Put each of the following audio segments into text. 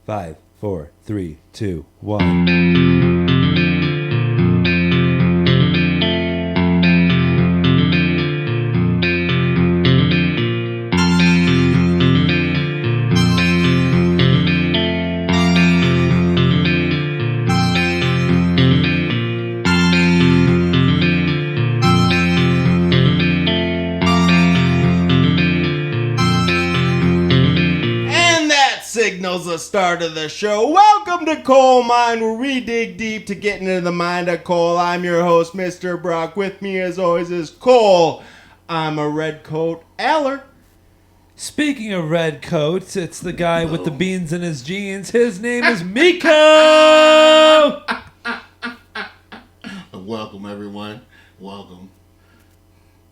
5, 4, 3, 2, 1. Signals the start of the show. Welcome to Coal Mine, where we dig deep to get into the mind of coal. I'm your host, Mr. Brock. With me, as always, is Cole. I'm a red coat Aller. Speaking of red coats, it's the guy with the beans in his jeans. His name is Miko! Welcome, everyone. Welcome.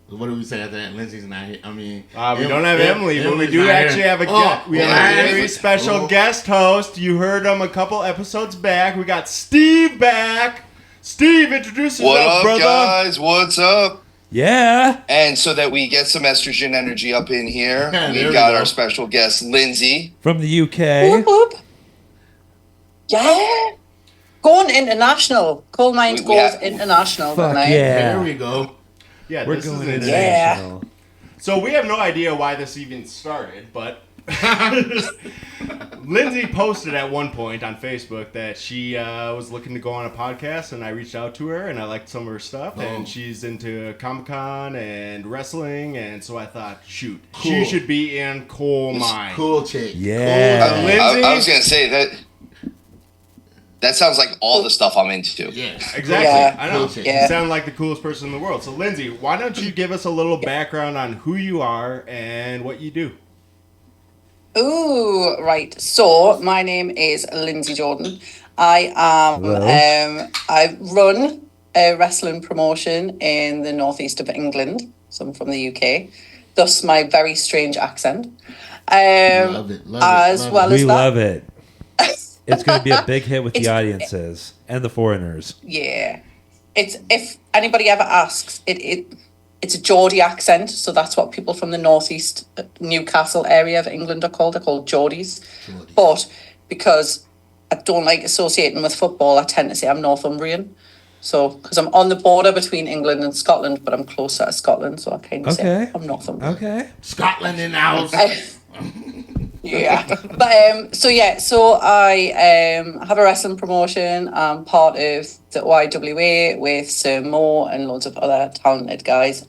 What do we say after that? Lindsay's not here. I mean, we don't have Emily, but we do actually have a very special guest host. You heard him a couple episodes back. We got Steve back. Steve, introduce yourself, what up, brother. Guys? What's up? Yeah. And so that we get some estrogen energy up in here, we got go. our special guest, Lindsay. From the UK. Whoop, whoop. Yeah. Going international. Coal Mines goes international Fuck tonight. yeah. There we go. Yeah, We're this going is international. So we have no idea why this even started, but Lindsay posted at one point on Facebook that she was looking to go on a podcast, and I reached out to her, and I liked some of her stuff, and she's into Comic-Con and wrestling, and so I thought, shoot, she should be in Coal Mine. Cool chick. Yeah. Cool. Lindsay? I was going to say that sounds like all the stuff I'm into. Yeah. Exactly. Yeah. I know. Cool. You sound like the coolest person in the world. So, Lindsay, why don't you give us a little background on who you are and what you do? Ooh, right. So my name is Lindsey Jordan. I run a wrestling promotion in the northeast of England. So I'm from the UK. Thus my very strange accent. Love it. We love it. It's going to be a big hit with the audiences and the foreigners. Yeah. It's if anybody ever asks, it's a Geordie accent, so that's what people from the northeast Newcastle area of England are called. They're called Geordies. But because I don't like associating with football, I tend to say I'm Northumbrian. So, because I'm on the border between England and Scotland, but I'm closer to Scotland, so I kind of say I'm Northumbrian. Okay. Scotland in the house. Yeah. But so I have a wrestling promotion. I'm part of the OIWA with Sir Mo and loads of other talented guys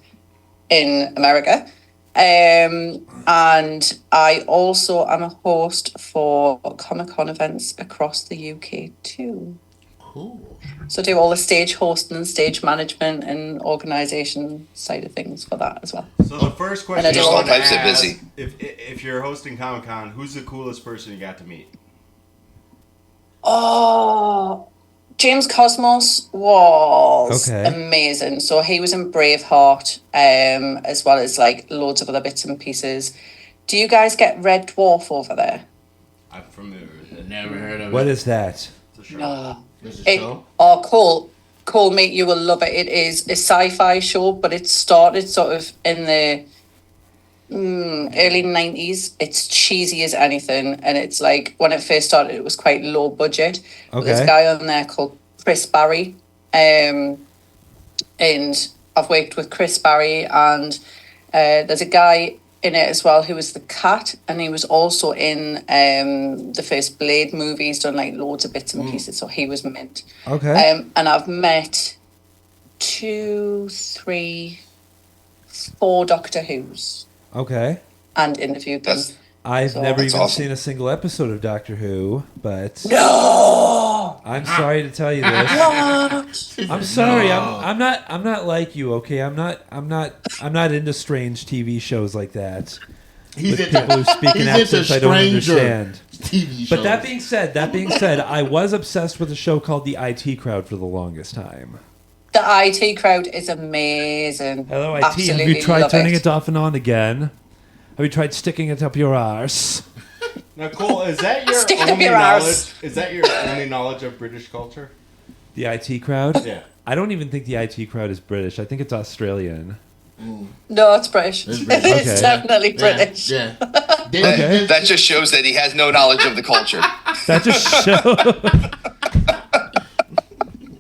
in America. And I also am a host for Comic-Con events across the UK too. Cool. So I do all the stage hosting and stage management and organisation side of things for that as well. So the first question I Just all want to types of ask, busy. if you're hosting Comic-Con, who's the coolest person you got to meet? Oh, James Cosmos was amazing. So he was in Braveheart, as well as like loads of other bits and pieces. Do you guys get Red Dwarf over there? I'm familiar with it. Never heard of it. What is that? It's a show. No. Is it a show? Cole, mate, you will love it. It is a sci-fi show, but it started sort of in the early 90s. It's cheesy as anything, and it's like when it first started, it was quite low budget. But there's a guy on there called Chris Barry, and I've worked with Chris Barry, and there's a guy in it as well who was the cat, and he was also in the first Blade movie. He's done like loads of bits and pieces, so he was mint. Okay. And I've met 2, 3, 4 Doctor Who's. Okay. And interviewed them. I've never even awesome. seen a single episode of Doctor Who, but No. I'm sorry to tell you this. What? I'm sorry. I'm not like you. Okay. I'm not into strange TV shows like that. He's with people who speak in accents I don't understand. TV shows. But that being said, I was obsessed with a show called The IT Crowd for the longest time. The IT Crowd is amazing. Hello, IT. Absolutely Have you tried love turning it off and on again? Have you tried sticking it up your arse? Now, Cole, is that your Stick up only your knowledge? arse. Is that your only knowledge of British culture? The IT Crowd? Yeah. I don't even think the IT Crowd is British. I think it's Australian. No, it's British. It's British. It's Okay. definitely British. Yeah. Okay. That just shows that he has no knowledge of the culture. That just shows.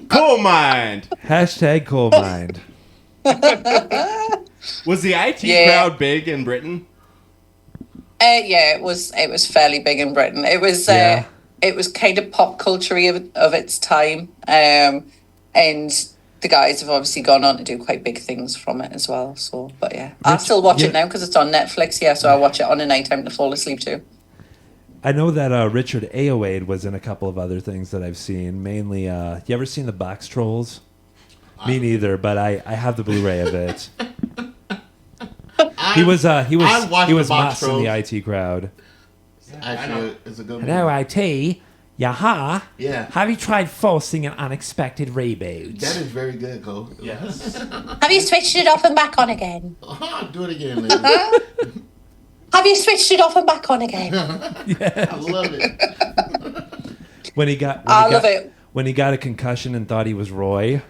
Coal mind. Hashtag coal mind. Was the IT Yeah. crowd big in Britain? Yeah, it was fairly big in Britain. It was Yeah. it was kind of pop culture of its time. And the guys have obviously gone on to do quite big things from it as well. So, but yeah, I still watch it now because it's on Netflix. Yeah, so I watch it on a night time to fall asleep to. I know that Richard Ayoade was in a couple of other things that I've seen. Mainly, you ever seen the Box Trolls? Me neither, but I have the Blu-ray of it. He was watched the Box Moss in the Trolls. IT crowd. Actually, it's a good movie. Hello, IT. Yaha. Yeah. Have you tried forcing an unexpected reboot? That is very good, Cole. Yes. Have you switched it off and back on again? Do it again, lady. Have you switched it off and back on again? I love it. When he got, I love it. When he got a concussion and thought he was Roy.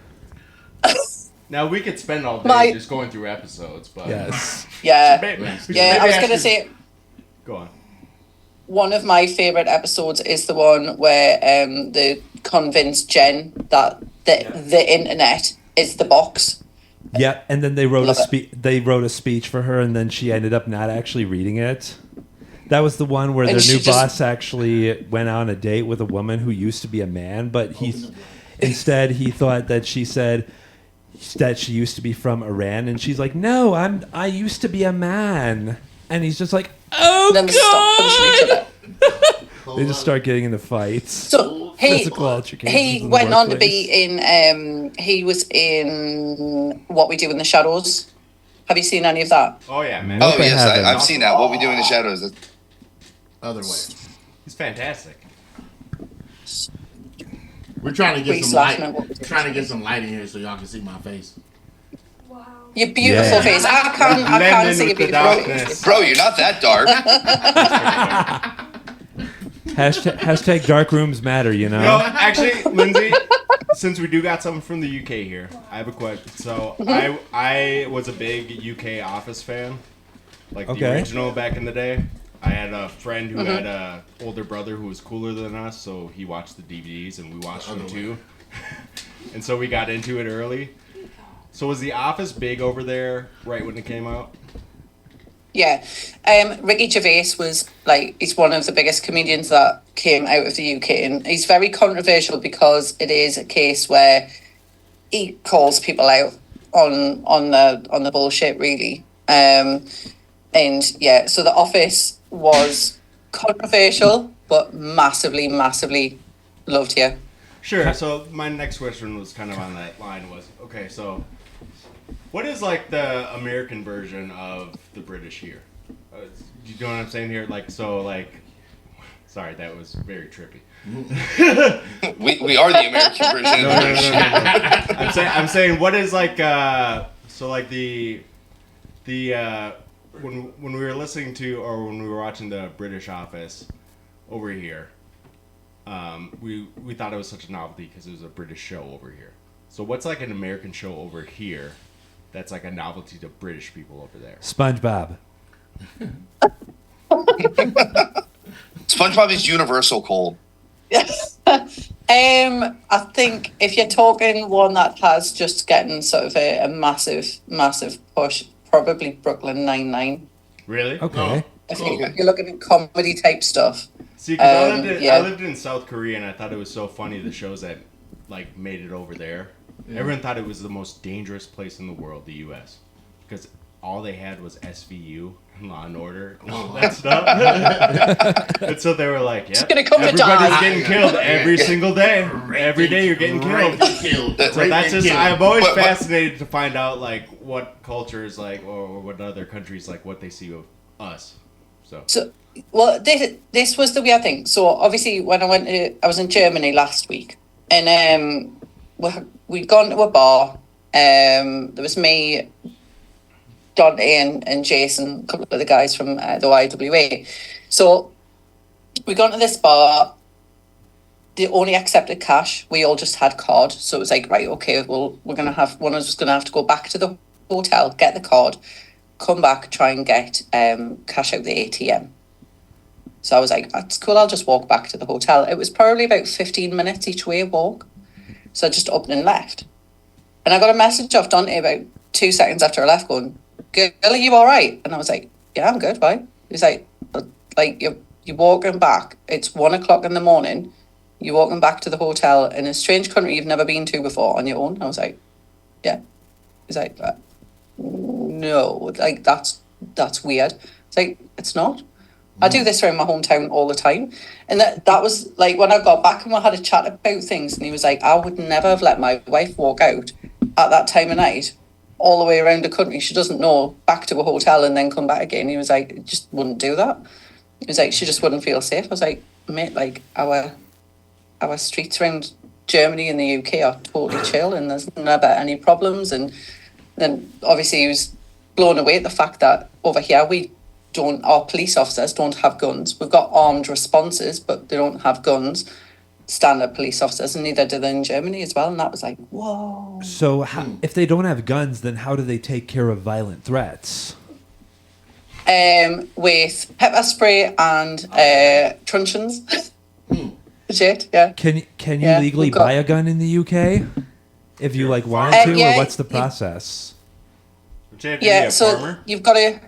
Now we could spend all day My- just going through episodes, but Yes. Yeah, Maybe- yeah. I was maybe gonna should- say Go on. one of my favorite episodes is the one where they convinced Jen that the internet is the box. Yep, and then they wrote Love it. They wrote a speech for her, and then she ended up not actually reading it. That was the one where And their she new just- boss actually went on a date with a woman who used to be a man, but instead he thought that she said that she used to be from Iran, and she's like, "No, I used to be a man," and he's just like, "Oh And then they stop punching each God!" other. They just start getting into fights. So Physical altercations he in the went on to workplace. be in. He was in What We Do in the Shadows. Have you seen any of that? Oh yeah, man. Nope, Oh I yes, haven't. I've seen that. What We Do in the Shadows. Other way. He's fantastic. We're trying to get Please some laugh light. at what- Trying to get some light in here so y'all can see my face. Your beautiful Yeah. face. I can't Blend see in your with the beautiful face. darkness. Bro, you're not that dark. Hashtag dark rooms matter, you know? No, actually, Lindsay, since we do got something from the UK here, I have a question. So I was a big UK Office fan, like the Okay. original back in the day. I had a friend who had a older brother who was cooler than us, so he watched the DVDs and we watched them too. And so we got into it early. So was The Office big over there right when it came out? Yeah. Ricky Gervais was he's one of the biggest comedians that came out of the UK, and he's very controversial because it is a case where he calls people out on the bullshit, really. And yeah, so The Office was controversial, but massively, massively loved here. Sure. So my next question was kind of on that line was, okay, so what is like the American version of the British here? You know what I'm saying here? Like, so like, sorry, that was very trippy. We are the American version of the British. I'm saying what is like, so like the when we were listening to or when we were watching the British Office over here, we thought it was such a novelty because it was a British show over here. So what's like an American show over here that's like a novelty to British people over there? SpongeBob. SpongeBob is universal, Cole. I think if you're talking one that has just getting sort of a massive, massive push, probably Brooklyn Nine-Nine. Really? Okay. If you're looking at comedy type stuff. See, because yeah. I lived in South Korea and I thought it was so funny the shows that like made it over there. Yeah. Everyone thought it was the most dangerous place in the world, the U.S. Because all they had was SVU and Law and Order and all that stuff. And so they were like, "Yeah, gonna come to everybody's die." getting killed every single day. Every day you're getting killed." So that's just I'm always fascinated to find out like what cultures like or what other countries like what they see of us. So Well, this was the weird thing. So obviously, when I was in Germany last week, and we'd gone to a bar. There was me, Dante, and Jason, a couple of the guys from the YWA. So we gone to this bar. They only accepted cash. We all just had card. So it was like, right, okay, well, one of us was gonna have to go back to the hotel, get the card, come back, try and get cash out the ATM. So I was like, that's cool, I'll just walk back to the hotel. It was probably about 15 minutes each way walk. So I just up and left. And I got a message off Dante about 2 seconds after I left going, girl, are you all right? And I was like, yeah, I'm good, why? He's like you're walking back. It's 1 o'clock in the morning. You're walking back to the hotel in a strange country you've never been to before on your own. I was like, yeah. He's like, no, like that's weird. It's like, it's not. I do this around my hometown all the time. And that was like when I got back and we had a chat about things, and he was like, I would never have let my wife walk out at that time of night all the way around the country. She doesn't know, back to a hotel and then come back again. He was like, just wouldn't do that. He was like, she just wouldn't feel safe. I was like, mate, like our streets around Germany and the UK are totally chill and there's never any problems. And then obviously he was blown away at the fact that over here our police officers don't have guns. We've got armed responses, but they don't have guns, standard police officers, and neither do they in Germany as well. And that was like, whoa. So if they don't have guns, then how do they take care of violent threats? With pepper spray and truncheons. Legit, yeah. Can you legally buy a gun in the UK if you like wanted to, or what's the process? So you've got to.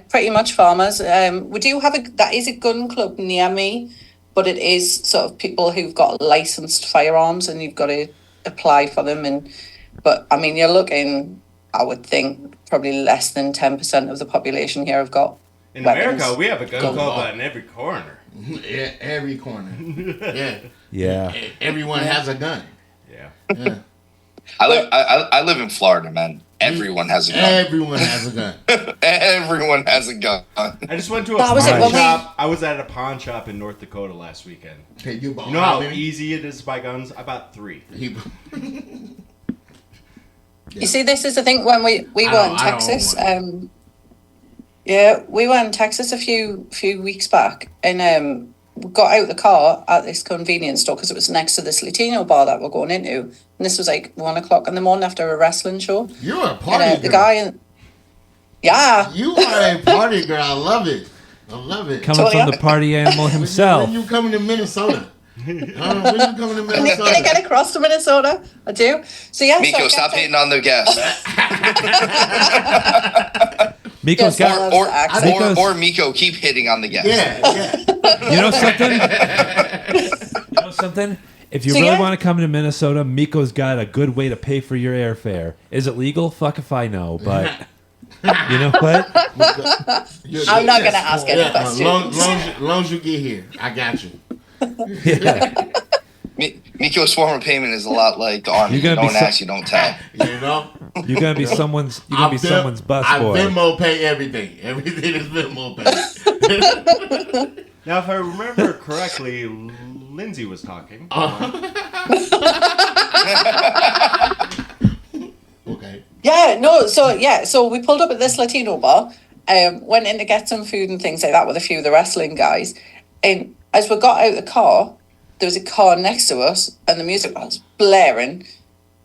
Pretty much farmers. We do have that is a gun club near me, but it is sort of people who've got licensed firearms, and you've got to apply for them. But I mean, you're looking, I would think, probably less than 10% of the population here have got. In weapons. America, we have a gun club in every corner. Yeah, every corner. Yeah. Yeah. Everyone has a gun. Yeah. I live in Florida, man. Everyone has a gun. Everyone has a gun. Everyone has a gun. I just went to a That was it, pawn when we- shop. I was at a pawn shop in North Dakota last weekend. Okay, you bought You know how many? easy it is to buy guns? I bought 3. You see, this is the thing when we were in I don't Texas. want We were in Texas a few weeks back, and we got out the car at this convenience store because it was next to this Latino bar that we're going into, and this was like 1 o'clock in the morning after a wrestling show. You're a party And girl. the guy, You are a party girl. I love it. Coming from the party animal himself. When you coming to Minnesota? When you coming to and then Minnesota? I get across to Minnesota. I do. So yeah, Miko, stop hitting on the guests. Miko's Yes, got. I love the accent. Or Miko, keep hitting on the guests. Yeah. You know something? If you So, really yeah. want to come to Minnesota, Miko's got a good way to pay for your airfare. Is it legal? Fuck if I know, but you know what? I'm not gonna ask any questions. Long as you get here, I got you. Yeah. Miko's form of payment is a lot like the army. You're gonna be Don't ask, you don't tell. You know. You're gonna be someone's bus I boy. Venmo pay everything. Everything is Venmo pay. Now, if I remember correctly, Lindsay was talking. Okay. So we pulled up at this Latino bar, went in to get some food and things like that with a few of the wrestling guys, and as we got out of the car, there was a car next to us, and the music was blaring,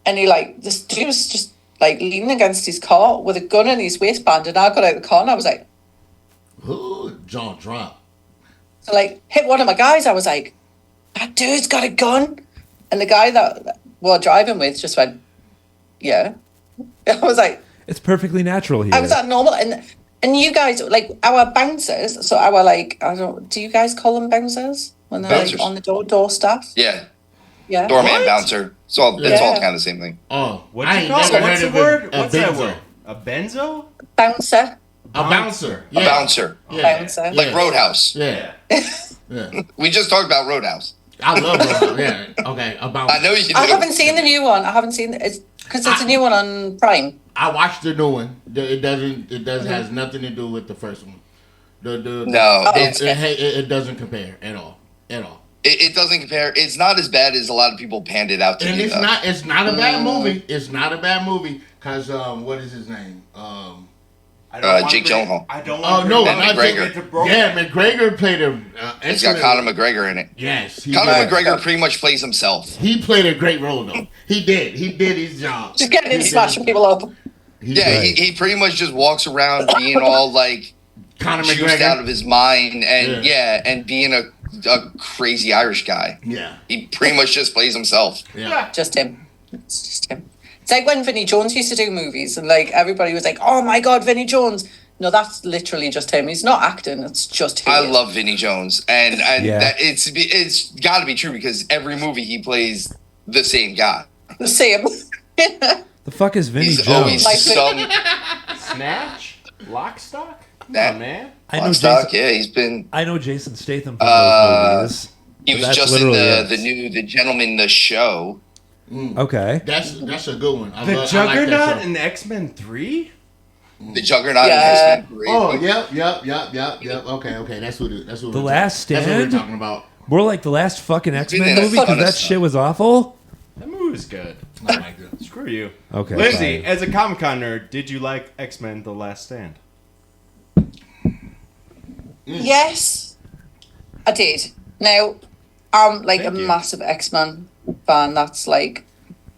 and this dude was just like leaning against his car with a gun in his waistband, and I got out of the car and I was like, Ooh, jaw drop. so hit one of my guys. I was like, that dude's got a gun, and the guy that we're driving with just went, yeah. I was like, It's perfectly natural here. I was that normal, and you guys our bouncers. So our do you guys call them bouncers when they're Bouncers. on the door staff? Yeah. Yeah. Doorman, bouncer. It's all Yeah. kind of the same thing. Oh, What's I it ain't called? never What's heard the of word? a What's that benzo. word? A benzo? Bouncer. A bouncer. A bouncer. Yeah. Bouncer. Like Roadhouse. Yeah. Yeah. We just talked about Roadhouse. I love Roadhouse. Yeah. Okay. A bouncer. I know you do. I haven't seen the new one. I haven't seen it because it's a new one on Prime. I watched the new one. It doesn't has nothing to do with the first one. No, it doesn't compare at all. It doesn't compare. It's not as bad as a lot of people panned it out to And be. it's though. not a bad movie. It's not a bad movie because what is his name? I don't want Jake to bring- Gyllenhaal. I don't Oh want to no, bring not McGregor. Jake. Yeah, McGregor played a. It's got excellent- Conor McGregor in it. Yes, Conor did. McGregor pretty much plays himself. He played a great role though. He did his job. Just getting in He did smashing his people up. job. Yeah, he pretty much just walks around being all like Conor juiced McGregor. out of his mind, and and being a crazy Irish guy. Yeah. He pretty much just plays himself. Yeah. Just him. It's just him. It's like when Vinnie Jones used to do movies, and like everybody was like, "Oh my God, Vinnie Jones!" No, that's literally just him. He's not acting. It's just who I he is. love Vinnie Jones, and Yeah. that it's got to be true because every movie he plays the same guy. The same. The fuck is Vinnie He's Jones? always Like- some Snatch? Lock, stock? Come That- on, man. I know stock. Jason. Yeah, he's been. I know Jason Statham from those movies. He But was that's just in literally it. the Gentleman, the show. Okay. That's a good one. I The like Juggernaut that show. in X-Men 3? The Juggernaut. Yeah. And X-Men 3. Oh, yep. Okay. That's what The we're Last That's what we're Stand? talking about. More like the last fucking X-Men been in a movie ton because of that stuff. shit was awful. That movie was good. I like it. Screw you. Okay. Lindsay, fine. as a Comic-Con nerd, did you like X-Men The Last Stand? Yes, I did. Now, I'm like Thank a you. massive X-Men fan. That's like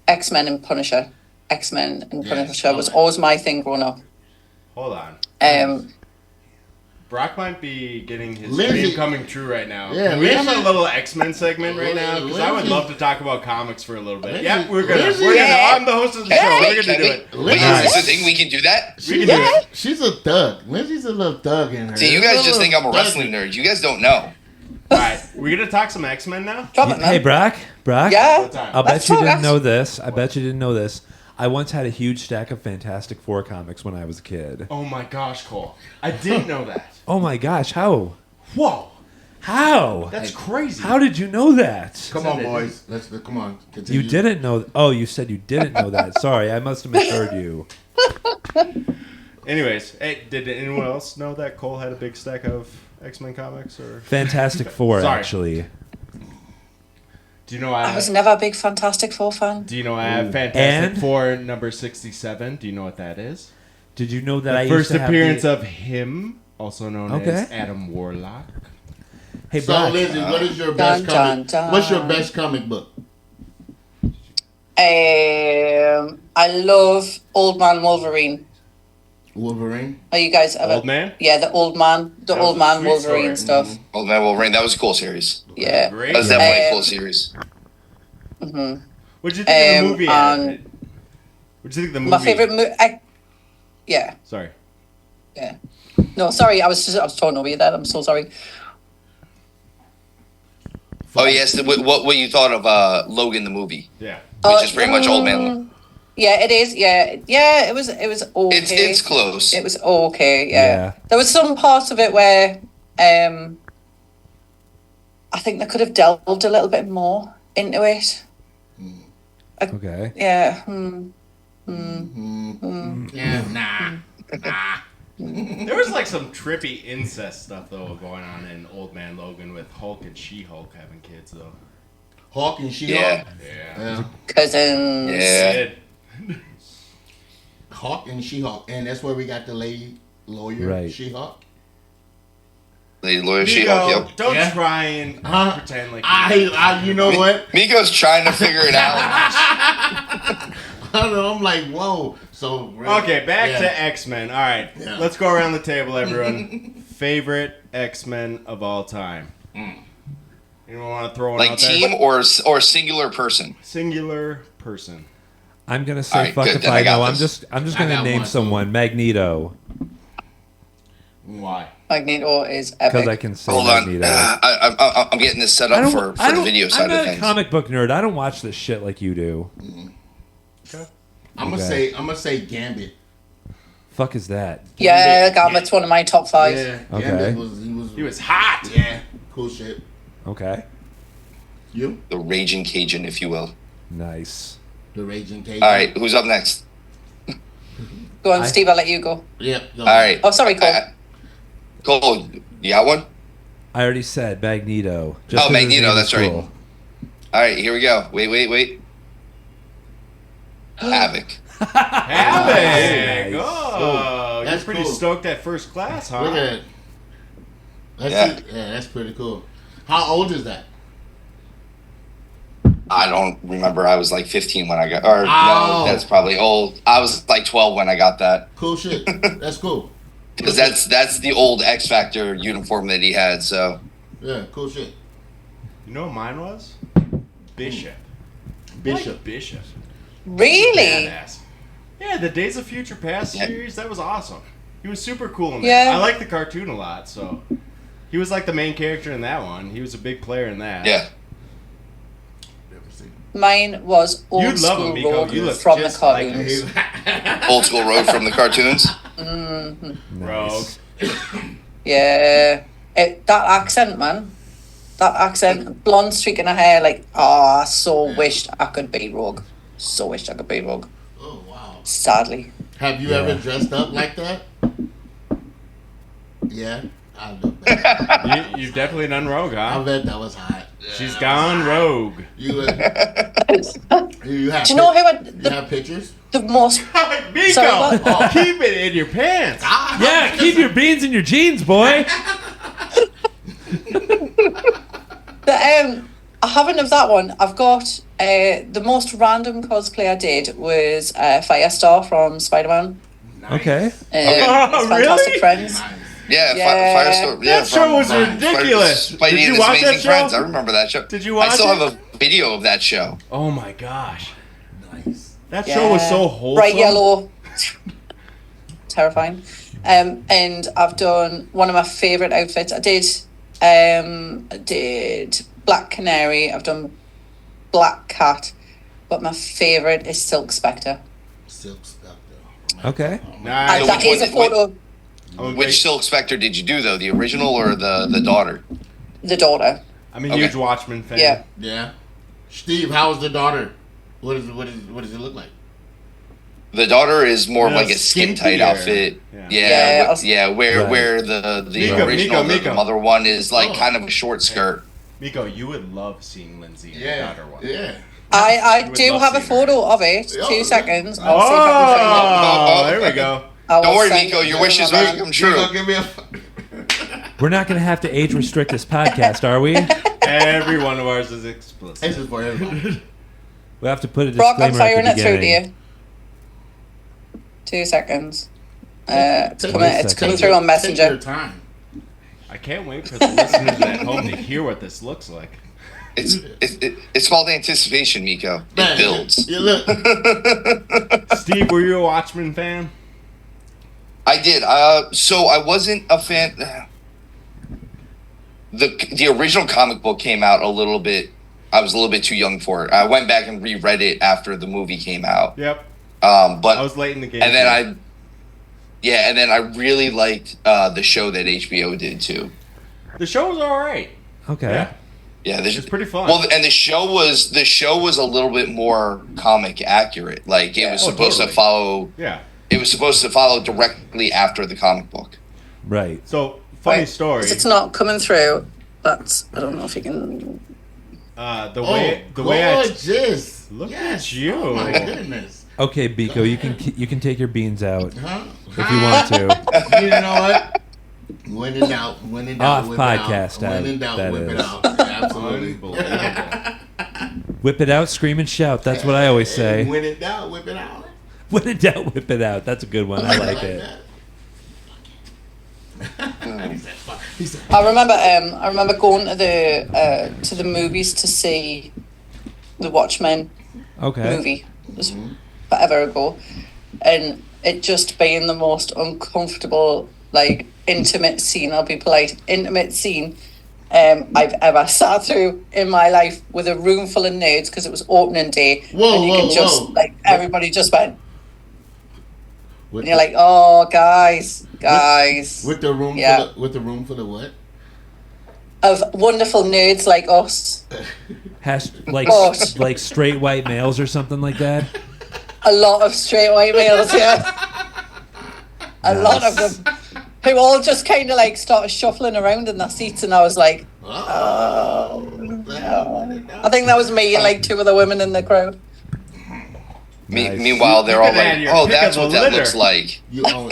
X-Men and Punisher. X-Men and Yes, Punisher was alright. always my thing growing up. Hold on. Brock might be getting his Lindsay- dream coming true right now. Yeah, Can we have a Lindsay- little X-Men segment right now? Because I would Lindsay- love to talk about comics for a little bit. Lindsay- Yeah, we're gonna. Lindsay- Yeah. I'm the host of the Hey, show. wait, We're gonna can do we- it. Wait, Nice. is this a thing we can do that? We can do it. She's a thug. Lindsay's a little thug in her. See, you guys just think I'm a wrestling nerd. You guys don't know. All right, we're gonna talk some X-Men now. Drop it, man. Hey, Brock. Yeah. What time? I'll bet Let's you talk didn't X- know this. I bet you didn't know this. I once had a huge stack of Fantastic Four comics when I was a kid. Oh my gosh, Cole! I didn't know that. Oh my gosh, how? Whoa, How? that's crazy. How did you know that? Come on, boys. Come on. Continue. You didn't know. Oh, you said you didn't know that. Sorry, I must have misheard you. Anyways, hey, did anyone else know that Cole had a big stack of X-Men comics? Or Fantastic Four, Sorry. actually. do you know I was never a big Fantastic Four fan. Do you know I have Fantastic And- Four number 67? Do you know what that is? Did you know that The I first used to have appearance the- of him, also known Okay. as Adam Warlock. Hey, So, Brock. Lindsay, what is your best Dun, comic? dun, dun. What's your best comic book? I love Old Man Wolverine. Wolverine. Are you guys ever? Old man? Yeah, the old man, That was a man sweet Wolverine story. stuff. Old Man Wolverine. That was a cool series. Yeah. Great. That was definitely a Um, cool series. What'd you think of the movie? and What'd you think of the movie? My favorite movie. Yeah. Sorry. Yeah. No, sorry. I was talking over you there. I'm so sorry. Oh yes, what you thought of Logan the movie, Yeah. which is pretty much Old Man. Yeah, it is. Yeah, yeah. It was okay. It's close. It was okay. Yeah. Yeah. There was some parts of it where I think they could have delved a little bit more into it. Okay. Yeah. Yeah, nah. There was like some trippy incest stuff though going on in Old Man Logan with Hulk and She-Hulk having kids though. Hawk and She-Hulk. Yeah. Yeah. Cousins. Yeah. It- Hawk and She-Hulk, and that's where we got the lady lawyer Right. She-Hulk. Lady Lawyer She-Hulk. Nico, Yep. don't Yeah. try and Huh? pretend like You know what? Miko's trying to figure it out. I don't know. I'm like, whoa. So Okay, back yeah. to X-Men. All right, Yeah. let's go around the table, everyone. Favorite X-Men of all time? Anyone want to throw one Like out team there? or singular person. Singular person. I'm gonna say Alright, fuck good, if then I I got know. I'm this. just I gonna got name one, too. someone. Magneto, Why? Magneto is because epic. I can say Hold on. Magneto. I'm getting this set up for the video side I'm of not a things. comic book nerd. I don't watch this shit like you do. I'm gonna say Gambit. Fuck is that? Yeah, Gambit's one of my top 5. Yeah, Okay. Gambit He was hot. yeah, cool shit. Okay. You, The Raging Cajun, if you will. Nice. the Raging Cajun. All right, who's up next? Go on, Steve. I'll let you go. Yep. All right. Oh, sorry, Cole. Cole, you got one? I already said Magneto. Oh, 'cause his Magneto, name that's is right. cool. All right, here we go. Wait. Havoc. Havoc. Nice. Oh, That's you're pretty cool. stoked at first class, huh? Look at it. Yeah. That's pretty cool. How old is that? I don't remember. I was like 15 when I got, or Oh. no, that's probably old. I was like 12 when I got that. Cool shit. That's cool. because that's the old X Factor uniform that he had. So Yeah, cool shit. You know what mine was? Bishop. Bishop. Bishop. Really? Badass. Yeah, the Days of Future Past Yeah. series, that was awesome. He was super cool in that. Yeah. I like the cartoon a lot, so he was like the main character in that one. He was a big player in that. yeah, Never seen Mine was old You'd love school him, Miko. Rogue You look from the just like cartoons. it. old school Rogue from the cartoons. Rogue. Yeah. That accent, man. That accent. Blonde streak in her hair. Like, I so wished I could be Rogue. So wished I could be Rogue. Oh, wow. Sadly. Have you Yeah. ever dressed up like that? Yeah. I bet. You've definitely done Rogue, I huh? bet that was hot. She's gone rogue. You have Do you know who you have pictures? the most... Miko, Sorry, what? keep it in your pants. Yeah, keep your beans in your jeans, boy. I haven't of that one. I've got the most random cosplay I did was Firestar from Spider-Man. Okay. It's Fantastic really? Friends. Yeah, Yeah. Firestorm. Yeah, That show was Spider- ridiculous. Spidey Did and you His watch Amazing that show? Friends. I remember that show. Did you watch I still it? have a video of that show. Oh my gosh. Nice. That show was so wholesome. Bright yellow. Terrifying. And I've done one of my favourite outfits. I did Black Canary. I've done Black Cat. But my favourite is Silk Spectre. Silk Spectre. Okay. Nice. So That which is a one- photo of Which Silk Spectre did you do though? The original or the daughter? the daughter. I'm a Okay. huge Watchmen fan. Yeah. Yeah. Steve, how's the daughter? What does it look like? The daughter is more of Yeah, like a skin tight skintier. outfit. Yeah. Yeah, Yeah, where Right. where the Miko, original Miko. the mother one is like Oh. kind of a short skirt. Miko, you would love seeing Lindsay in the Yeah. daughter one. Yeah. I would do love have a seeing her. photo of it. Oh, 2 seconds. Oh, I'll see if I can find it. there we go. I will Don't worry, send Miko, it your to wishes my will man. come true. Miko, give me a. We're not going to have to age restrict this podcast, are we? Every one of ours is explicit. This is for everybody. We'll have to put a Brock, disclaimer I'm firing at the it through to beginning. you. 2 seconds. It's Take- coming. take- It's take coming your- through on Take Messenger. your time. I can't wait for the listeners at home to hear what this looks like. It's called anticipation, Miko. It Man, builds. You look. Steve, were you a Watchmen fan? I did. So I wasn't a fan. The original comic book came out a little bit. I was a little bit too young for it. I went back and reread it after the movie came out. Yep. But I was late in the game. and then I really liked the show that HBO did too. The show was all right. Okay. Yeah. Yeah, It's pretty fun. Well, and the show was a little bit more comic accurate. Like it was Oh, supposed totally. to follow. Yeah. It was supposed to follow directly after the comic book. Right. So, funny Right. story. If it's not coming through, that's... I don't know if you can... The Oh, way I gorgeous. Look Yes. at you. Oh my goodness. Okay, Biko, you can take your beans out Huh? if you want to. You know what? When in doubt, Off whip podcast, it out. When in doubt, that whip it is. out. Absolutely. Unbelievable. Whip it out, scream and shout. That's what I always say. When in doubt, whip it out. When in doubt, whip it out. That's a good one. I like it. He said, I remember going to the movies to see the Watchmen Okay. movie. It was forever ago. And it just being the most uncomfortable, like, intimate scene, I'll be polite, intimate scene I've ever sat through in my life with a room full of nerds because it was opening day. Whoa, and you whoa, could just, whoa. like, everybody just went, with, and you're like, oh, guys. with the room Yeah. with the room full of what? Of wonderful nerds like us. Like Oh. like straight white males or something like that. A lot of straight white males, yeah. A lot of them. Who all just kind of like started shuffling around in their seats, and I was like, Oh. I think that was me and like 2 other women in the crowd. Nice. Meanwhile, they're all Look at like, your "Oh, pick that's of what the that litter." looks like." You owned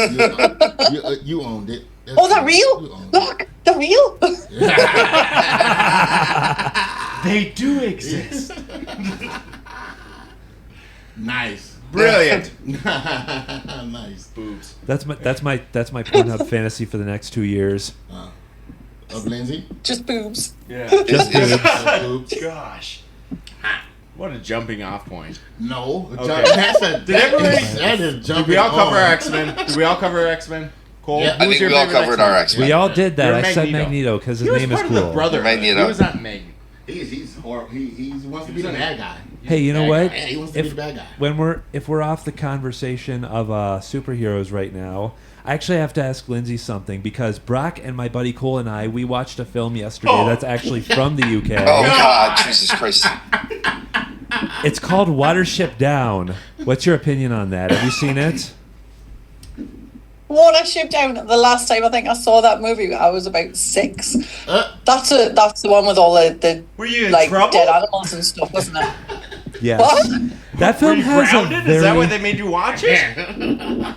it. That's Oh, they're it. real? You owned it. Look, they're real. They do exist. Nice. Brilliant. Nice. Boobs. boobs. That's my Pornhub fantasy for the next 2 years. Of Lindsay? Just boobs. Yeah. Just boobs. Boobs. Gosh. What a jumping off point. No. Okay. That is jumping Did we all cover on. X-Men? Did we all cover X-Men? Cole? Yeah. Who's I think your we all favorite covered our X-Men? X-Men. We all did that. You're I said Magneto. Magneto because his He was name is part of the cool. Brotherhood. Magneto. He was not Magneto. He's horrible. He wants to be the bad guy. Hey, you know Bad what? guy. Yeah, he wants to be the bad guy. If we're off the conversation of superheroes right now, I actually have to ask Lindsay something because Brock and my buddy Cole and we watched a film yesterday that's actually from the UK. Oh God, Jesus Christ! It's called Watership Down. What's your opinion on that? Have you seen it? Watership Down. The last time I think I saw that movie, I was about 6. That's the one with all the Were you in like trouble? dead animals and stuff, wasn't it? Yes. What? That Were film you has grounded? a very. Is that why they made you watch it?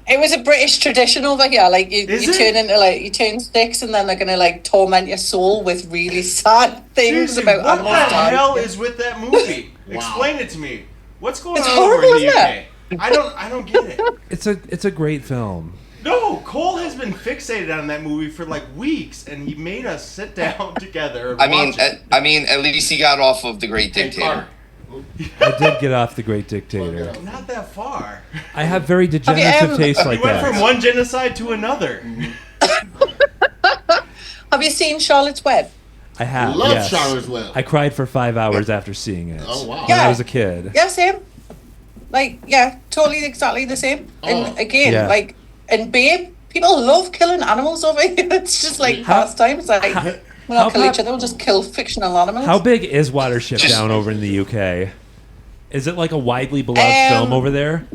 It was a British tradition over here. Like you Is it? turn into you turn 6, and then they're gonna torment your soul with really sad things Seriously, about what animals the dying. hell is with that movie? Wow. Explain it to me. What's going It's on horrible, over in the isn't UK? I don't get it. It's a great film. No, Cole has been fixated on that movie for like weeks, and he made us sit down together. And I mean, watch it. at least he got off of the Great Hey, Dictator. Carter. I did get off the Great Dictator. Not that far. I have very degenerative taste like He went that. from one genocide to another. Have you seen Charlotte's Web? I have. Love yes. Charlotte's Web. I cried for 5 hours after seeing it. Oh, wow. When Yeah. I was a kid. Yeah, same. Totally exactly the same. And Oh. again, Yeah. and Babe, people love killing animals over here. It's just like How- pastime. It's like we'll how not kill pop- each other. We'll just kill fictional animals. How big is Watership Just- Down over in the UK? Is it like a widely beloved film over there?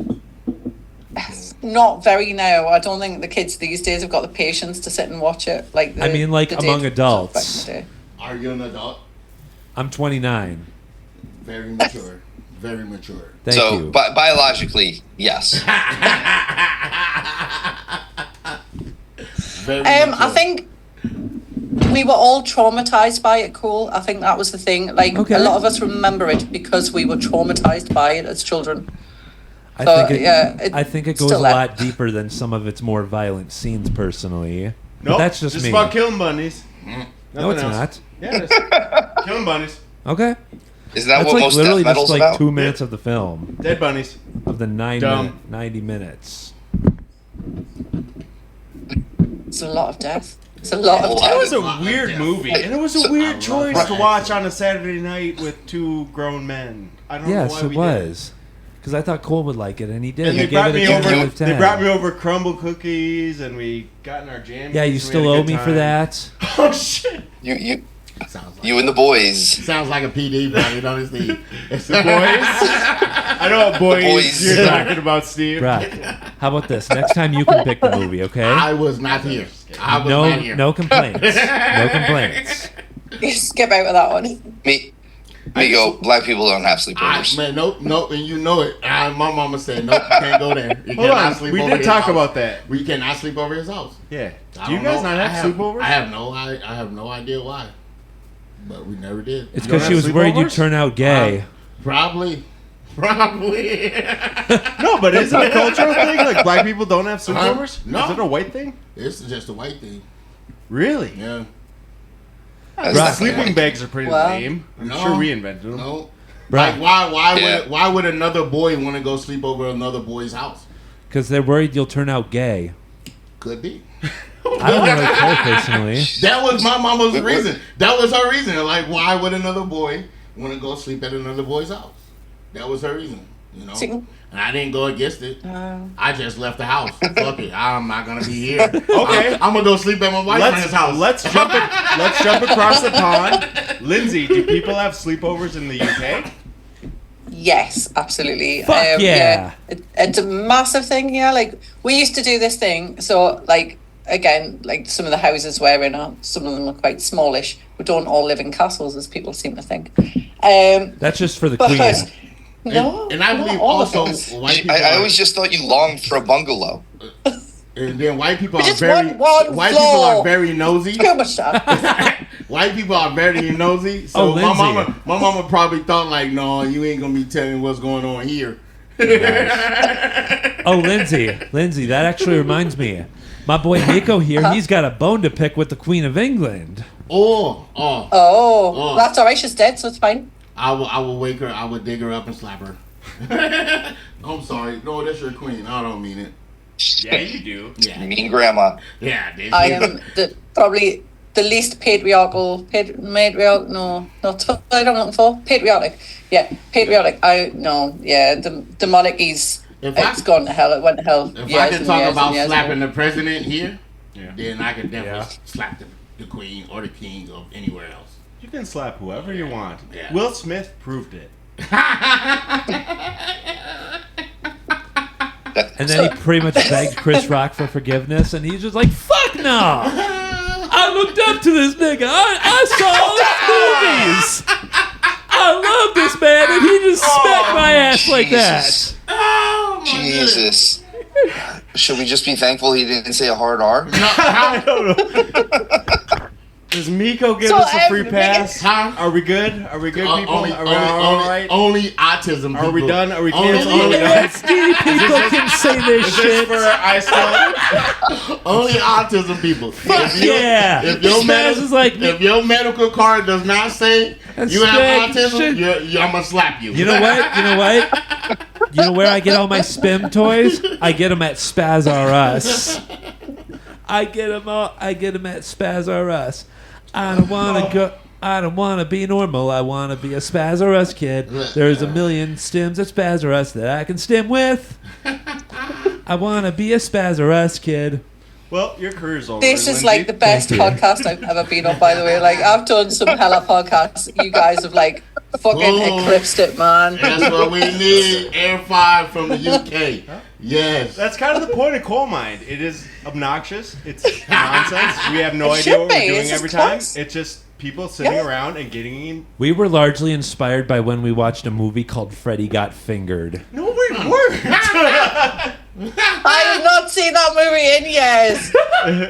Not very now. I don't think the kids these days have got the patience to sit and watch it. Like I mean, like, they among did adults. back in the day. Are you an adult? I'm 29. Very mature. Very mature. Thank So you. biologically, yes. Very mature. I think we were all traumatized by it, Cole. I think that was the thing. Like Okay. a lot of us remember it because we were traumatized by it as children. I So, think it, yeah, I think it goes a still there. lot deeper than some of its more violent scenes, personally. But Nope, that's just me. about killing bunnies. No, it's Nothing else. not. Yeah, it is. Killing bunnies. Okay. Isn't that That's what like most literally death just metal's like about? 2 minutes of the film, Dead bunnies. of the Dumb. 90 minutes. It's a lot of death. It's a lot of Well, That death. was a Lot of weird death. movie, and it was a So- weird I choice love to that. watch on a Saturday night with two grown men. I don't know Yes, why it we did. was. Because I thought Cole would like it, and he did. And I they gave brought it me a 10 over. out of 10. They brought me over crumble cookies, and we got in our jammies. Yeah, you and we still had a owe good me for time. that. Oh shit! You Sounds like you and the boys. sounds like a PD, bro. You know, Steve. Boys, I know what boys, boys. you're talking about, Steve. Brock, how about this? Next time you can pick the movie, okay? I was not here. I was not here. No complaints. No complaints. You skip out of that one. Me go. Black people don't have sleepovers. Man, nope, and you know it. My mama said, nope, you can't go there. You Hold cannot on, sleep we over did his talk house. about that. We cannot sleep over his house. Yeah. I Do you don't guys know. not have sleepovers? I have no idea why, but we never did. It's You don't because she have was worried you'd sleepovers? turn out gay. Probably. No, but is it a cultural thing? Like black people don't have sleepovers? No. Is it a white thing? It's just a white thing. Really? Yeah. That's Right. not Sleeping white. bags are pretty Well, lame. I'm no. sure we invented them. No. Right. Like Yeah. why would another boy want to go sleep over another boy's house? Because they're worried you'll turn out gay. Could be. I don't really care personally. That was my mama's reason. That was her reason. Like, why would another boy want to go sleep at another boy's house? That was her reason. You know. See- And I didn't go against it. Uh, I just left the house. Fuck it. I'm not gonna be here. Okay. I'm gonna go sleep at my wife's house. Let's jump across the pond. Lindsay, do people have sleepovers in the UK? Yes, absolutely. Fuck yeah. It's a massive thing here. Like we used to do this thing. So like again, like some of the houses we're in are some of them are quite smallish. We don't all live in castles, as people seem to think. That's just for the But queen. no, and I not believe all of also us. white people. I always just thought you longed for a bungalow. and then white people We are just very want one white people floor. are very nosy. Too much stuff. White people are very nosy. So Oh, my Lindsay. mama probably thought like, no, you ain't gonna be telling what's going on here. Oh, Lindsay, that actually reminds me. My boy Nico here, he's got a bone to pick with the Queen of England. Oh, that's all right. She's dead, so it's fine. I will wake her. I would dig her up and slap her. I'm sorry. No, that's your queen. I don't mean it. Yeah, you do. Yeah. Mean grandma. Yeah. I am probably the least patriarchal. I don't know what I'm looking for. Patriotic. Yeah, patriotic. The monarchy's. It's gone to hell. It went to hell. If I could talk about slapping ago. the president here, then I could definitely slap the queen or the king or anywhere else. You can slap whoever you want. Yeah. Will Smith proved it. And then he pretty much begged Chris Rock for forgiveness, and he's just like, fuck no! I looked up to this nigga. I saw his movies. I love this man, and he just smacked my ass like that. Oh, my Jesus. Should we just be thankful he didn't say a hard R? I don't know. Does Miko give us a free pass? Huh? Are we good? Are we good, people? Only, Are we all right? only autism people. Are we done? Are we Only canceled? Skinny people can say this Is this shit. for I still? Only autism people. Yeah. If your, Spaz is like, if your medical card does not say you have autism, I'm gonna slap you. You know what? You know where I get all my Spim toys? I get them at Spaz R Us. I get them at Spaz R Us. I don't want to be normal. I want to be a Spaz R Us kid. There's a million stims at Spaz R Us that I can stim with. I want to be a Spaz R Us kid. Well, your career's over. This is Lindsay. like the best podcast I've ever been on, by the way. Like, I've done some hella podcasts. You guys have, like, fucking eclipsed it, man. That's what we need. Air 5 from the UK. Yes. That's kind of the point of Coal Mine. It is obnoxious. It's nonsense. We have no It idea should what we're be. doing It's every just time. class. It's just people sitting Yeah. around and getting. We were largely inspired by when we watched a movie called Freddy Got Fingered. No, we weren't. I have not seen that movie in years.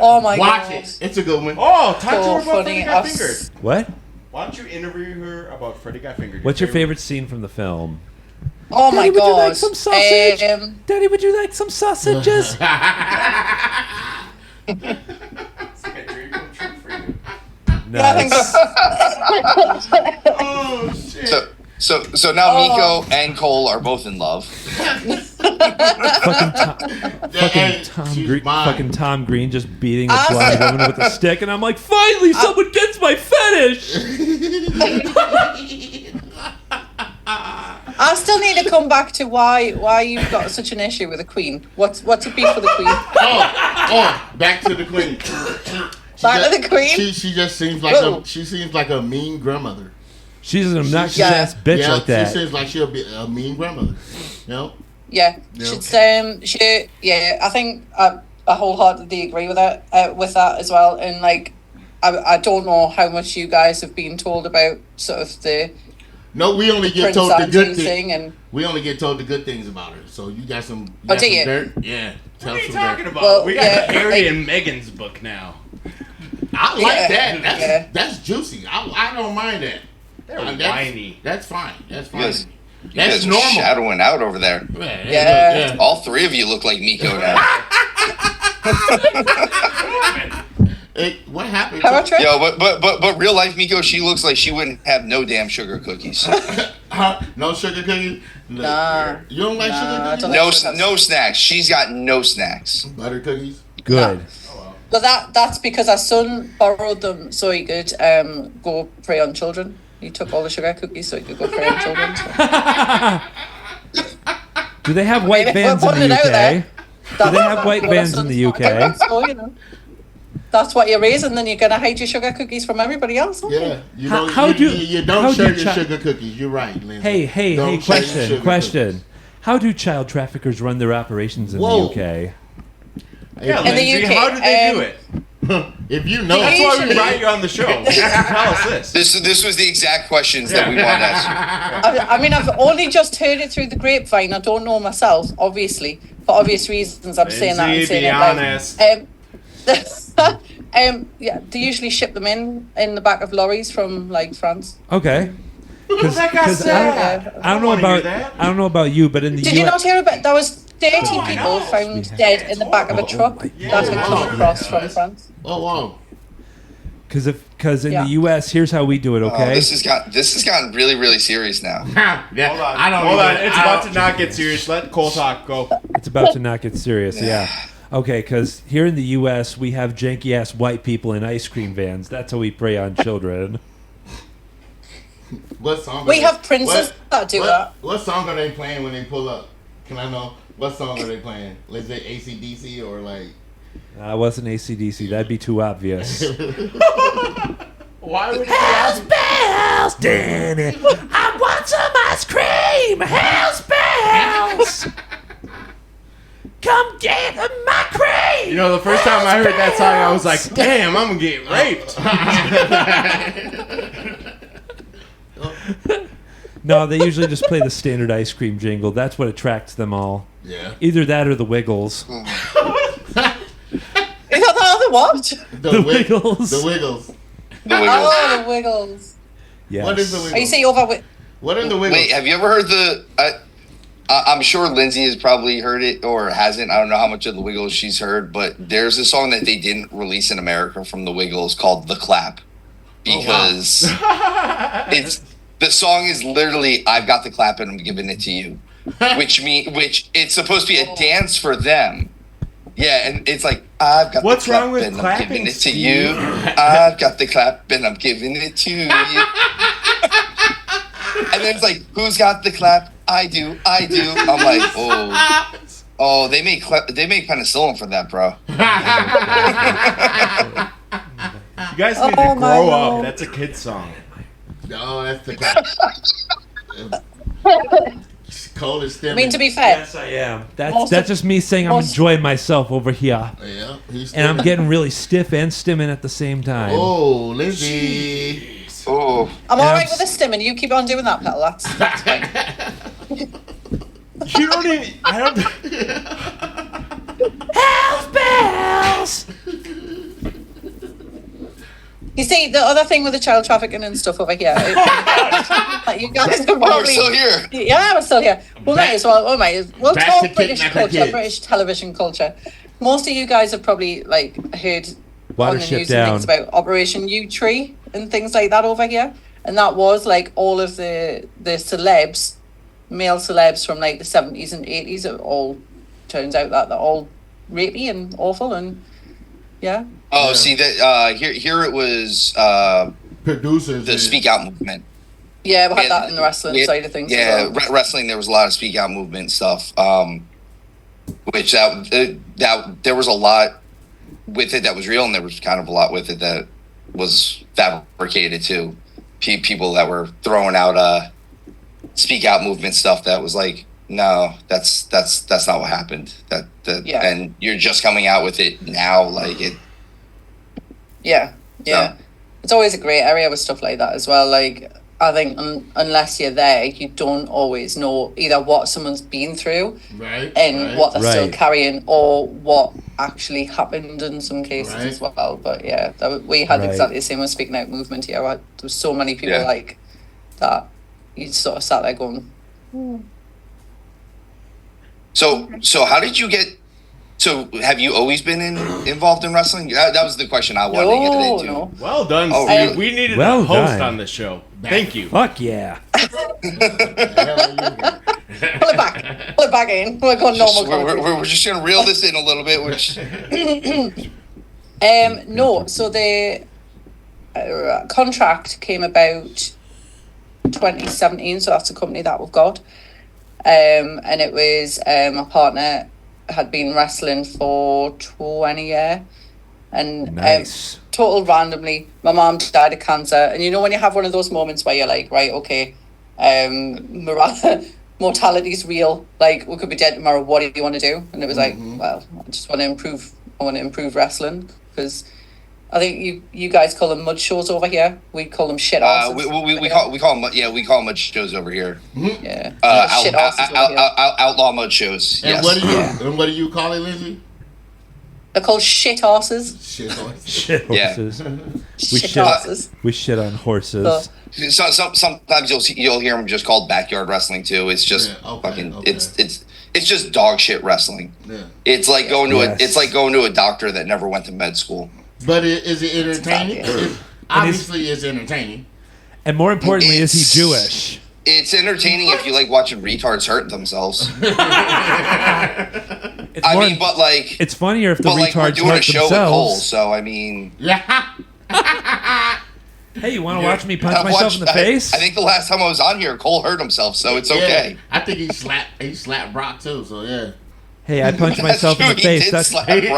Oh my god. Watch it. It's a good one. Oh, talk to So her about funny. Freddie Got Fingered. What? Why don't you interview her about Freddie Got Fingered? What's your favorite scene from the film? Oh my Daddy, would you god. like some sausage? Daddy, would you like some sausages? Nice. Oh, shit. So now Miko and Cole are both in love. Fucking Tom Green just beating a blind woman with a stick, and I'm like, finally, someone gets my fetish. I still need to come back to why you've got such an issue with the Queen. What's it been for the Queen? Back to the queen. Back to the Queen. She just seems like a mean grandmother. She's an obnoxious ass bitch like that. She seems like she'll be a mean grandmother. You know? Yeah, I think I wholeheartedly agree with that as well. And like, I don't know how much you guys have been told about sort of the. No, we only get Prince told the good Andrew things. and We only get told the good things about her. So you got some. do you? Dirt? Yeah. What are you talking about? Well, we got yeah, Harry and Meghan's book now. I like that. Yeah. That's juicy. I don't mind that. They're whiny. That's fine. That's fine. Yes. You That's guys are normal. shadowing out over there. Yeah. All three of you look like Miko now. Hey, what happened? Power trip? Yo, but real life Miko, she looks like she wouldn't have no damn sugar cookies. No sugar cookies? Nah. You don't like sugar I cookies? don't No, like no snacks. She's got no snacks. Butter cookies? Good. But that's because our son borrowed them so he could go prey on children. He took all the sugar cookies so he could go prey on children. So. Do they have white Maybe vans we're in the putting it out there. UK? Do they have white vans in the UK? So, you know, that's what you're raising, then you're going to hide your sugar cookies from everybody else. aren't you? Yeah. You How- don't, how you, do- you how don't do share your chi- sugar cookies. You're right, Lindsay. Hey, Don't share your sugar question. How do child traffickers run their operations in Whoa. the UK? Yeah, In the Lindsay, UK, how did they do it? If you know, That's why we Usually- brought you on the show. Tell us this. This was the exact questions that we wanted to ask you. I mean, I've only just heard it through the grapevine. I don't know myself, obviously. For obvious reasons, I'm saying that. I'm Lindsay, saying be it honest. yeah, they usually ship them in the back of lorries from, like, France. Okay. That got sad. I don't know wanna hear about that. I don't know about you, but in the Did US, you not hear about? There was 30 Oh, I people know. found dead in the back of a truck that had come across from France. Oh wow. because in Yeah. the US, here's how we do it. Oh, Okay. this has gotten really, really serious now. Yeah, Hold on. I don't Hold even- on. It's I about don't- to not get serious. Let Cole talk. Go. It's about to not get serious. Yeah. Okay, because here in the U.S. we have janky ass white people in ice cream vans. That's how we prey on children. What song? We are have they- princes that do that. What song are they playing when they pull up? Can I know what song are they playing? Is it AC/DC or like? It wasn't AC/DC. That'd be too obvious. Why would it be House bells, Danny. I want some ice cream. House bells. Come get my cream. You know, the first time I heard that song, I was like, damn, I'm going to get raped. No, they usually just play the standard ice cream jingle. That's what attracts them all. Yeah. Either that or the Wiggles. You got the other what? The Wiggles. The Wiggles. The Wiggles. Oh, the Wiggles. Yes. What is the Are you Wiggles? saying over with? What are the Wiggles? Wait, have you ever heard the? I'm sure Lindsay has probably heard it or hasn't. I don't know how much of the Wiggles she's heard, but there's a song that they didn't release in America from the Wiggles called "The Clap" because it's the song is literally "I've got the clap and I'm giving it to you," which it's supposed to be a dance for them. Yeah, and it's like I've got What's the clap wrong with and I'm clapping, giving it to Steve? you. I've got the clap and I'm giving it to you. And then it's like, who's got the clap? I do. I'm like, oh, they make penicillin for that, bro. You guys need Oh, to my grow Lord. up. That's a kid's song. No, that's the Cole is I stimming. mean, to be fair, Yes, I am. That's Most that's of- just me saying I'm most- enjoying myself over here, Yeah, he's and I'm stimming. getting really stiff and stimming at the same time. Oh, Lindsay. Oh, I'm And all I'm right with the stim, and you keep on doing that, Petal. That's fine. You don't even. I don't. House bells. You see, the other thing with the child trafficking and stuff over here, like you guys are we're probably. still here. Yeah, we're still here. We'll we'll back to talk British kidnapping culture, kids. British television culture. Most of you guys have probably like heard on the Watership news down. and things about Operation U Tree and things like that over here. And that was like all of the celebs, male celebs from like the 70s and 80s. It all turns out that they're all rapey and awful and yeah. Oh, Yeah. see that here it was Producers. the is- Speak Out movement. Yeah, we had Yeah, that in the wrestling side of things. Yeah, as well. wrestling. There was a lot of Speak Out movement stuff. Which that there was a lot with it that was real, and there was kind of a lot with it that was fabricated too. People that were throwing out Speak Out movement stuff that was like, no, that's not what happened. Yeah. And you're just coming out with it now, like it. Yeah. Yeah. It's always a great area with stuff like that as well. Like, I think unless you're there, you don't always know either what someone's been through Right. and right. what they're still Right. carrying or what actually happened in some cases Right. as well. But yeah, we had Right. exactly the same with Speaking Out movement here. There was so many people Yeah. like that. You sort of sat there going, So how did you get? So have you always been involved in wrestling? That was the question I wanted to get no, into. no. Well done, Oh, Steve. really? We needed Well a host done. on this show. Thank you. Fuck yeah. Pull it back in. We're going normal. commentary. We're just gonna reel this in a little bit. Which No, so the contract came about 2017, so that's a company that we've got. And it was my partner had been wrestling for 20 years. And Nice. total randomly, my mom died of cancer. And you know when you have one of those moments where you're like, right, okay, mortality's real. Like, we could be dead tomorrow. What do you want to do? And it was like, well, I just want to improve. I want to improve wrestling because I think you guys call them mud shows over here. We call them shit asses. we call them mud shows over here. yeah. Shit asses over here. Outlaw mud shows. And Yes. what do you and what do you call it, Lindsay? They're called shit horses. Shit horse. Shit Yeah. horses. Shit horses. We shit on horses. So- Sometimes you'll hear them just called backyard wrestling too. It's just it's just dog shit wrestling. Yeah. It's like going to Yes. it's like going to a doctor that never went to med school. But is it entertaining? Exactly. Obviously, it's entertaining. And more importantly, is he It's- Jewish? It's entertaining if you like watching retards hurt themselves. It's I more- mean, but like, it's funnier if the but like we're retards doing a hurt show with Cole, themselves. so I mean, Yeah. Hey, you want to watch me punch I've myself watched- in the face? I think the last time I was on here, Cole hurt himself, so it's okay. Yeah. I think he slapped Brock too. So yeah. Hey, I punched That's myself in true, the he face. did That's slap Brock. you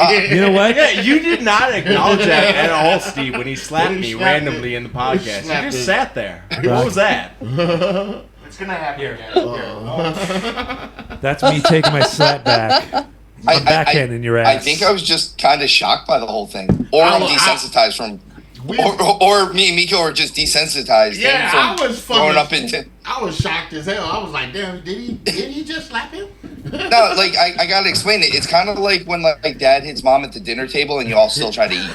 know what? Yeah, you did not acknowledge that at all, Steve, when he slapped When he me slapped randomly it. in the When he podcast. slapped You just it. sat there. Right. What was that? It's gonna happen again. That's me taking my slap back. I'm backhand in your ass. I think I was just kind of shocked by the whole thing, or I'm desensitized from, or me and Miko are just desensitized. Yeah, from I was growing up fucking. into. I was shocked as hell. I was like, damn, did he just slap him? No, like I gotta explain it. It's kind of like when like dad hits mom at the dinner table and you all still try to eat.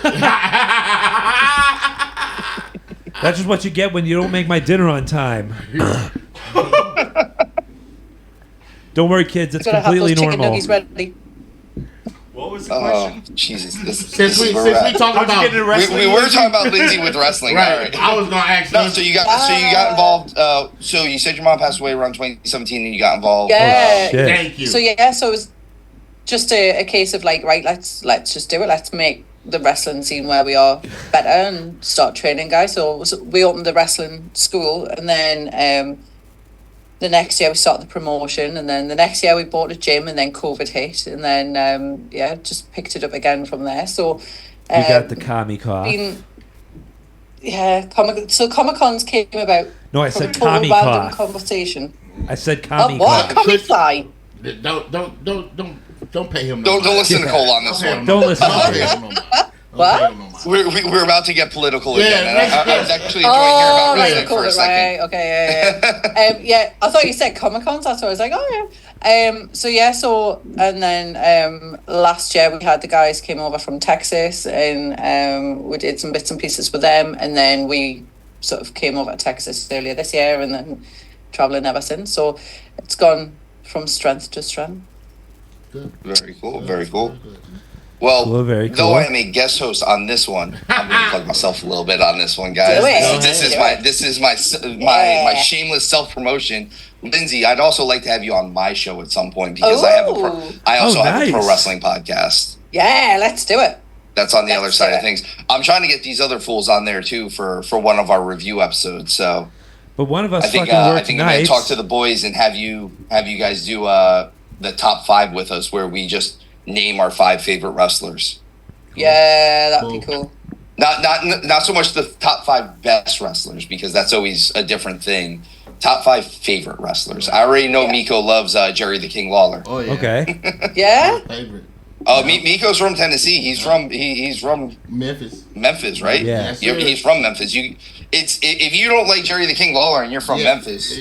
That's just what you get when you don't make my dinner on time. Don't worry, kids. It's Gotta have those completely chicken normal. nuggies ready. What was the Oh question? Jesus! This Since is we where we're at. talking How'd you about get into wrestling? we were talking about Lindsay with wrestling. right, All right. I was gonna ask. No, Lindsay- so you got involved. So you said your mom passed away around 2017, and you got involved. Yeah. Shit. Thank you. So it was just a case of like, right, let's just do it. Let's make the wrestling scene where we are better and start training guys. So we opened the wrestling school, and then the next year we started the promotion, and then the next year we bought a gym, and then COVID hit, and then just picked it up again from there. So You got the commie cough. Comic Cons came about. No, I from said total commie random cough. conversation. I said Oh, commie what? cough. Comic fly. Don't pay him. Don't listen to Cole on this Don't pay one. him Don't listen to Don't me. pay him no more. Don't What? pay him no more. We're about to get political Yeah, again. And I was actually enjoying hearing Oh, about right, wrestling for a COVID, second. right, okay, yeah. Yeah, I thought you said Comic Cons, that's why I was like, oh yeah. And then last year we had the guys came over from Texas, and we did some bits and pieces with them, and then we sort of came over to Texas earlier this year, and then traveling ever since. So it's gone from strength to strength. Very cool. Very cool. Well, Cool, very though cool. I am a guest host on this one, I'm going to plug myself a little bit on this one, guys. Do it. This is my shameless self promotion. Lindsay, I'd also like to have you on my show at some point because I Ooh. also have a pro nice. wrestling podcast. Yeah, let's do it. That's on the other Let's side do of it. things. I'm trying to get these other fools on there too for one of our review episodes. So But one of us I think fucking I'm works going to nights. talk to the boys and have you guys do the top 5 with us, where we just name our 5 favorite wrestlers. Yeah, that'd be cool. Not so much the top 5 best wrestlers, because that's always a different thing. Top 5 favorite wrestlers. I already know Miko loves Jerry the King Lawler. Oh yeah. Okay. Yeah? Favorite. Miko's from Tennessee. He's from Memphis. Memphis, right? Yeah. Yes, sir. He's from Memphis. If you don't like Jerry the King Lawler and you're from Yeah. Memphis,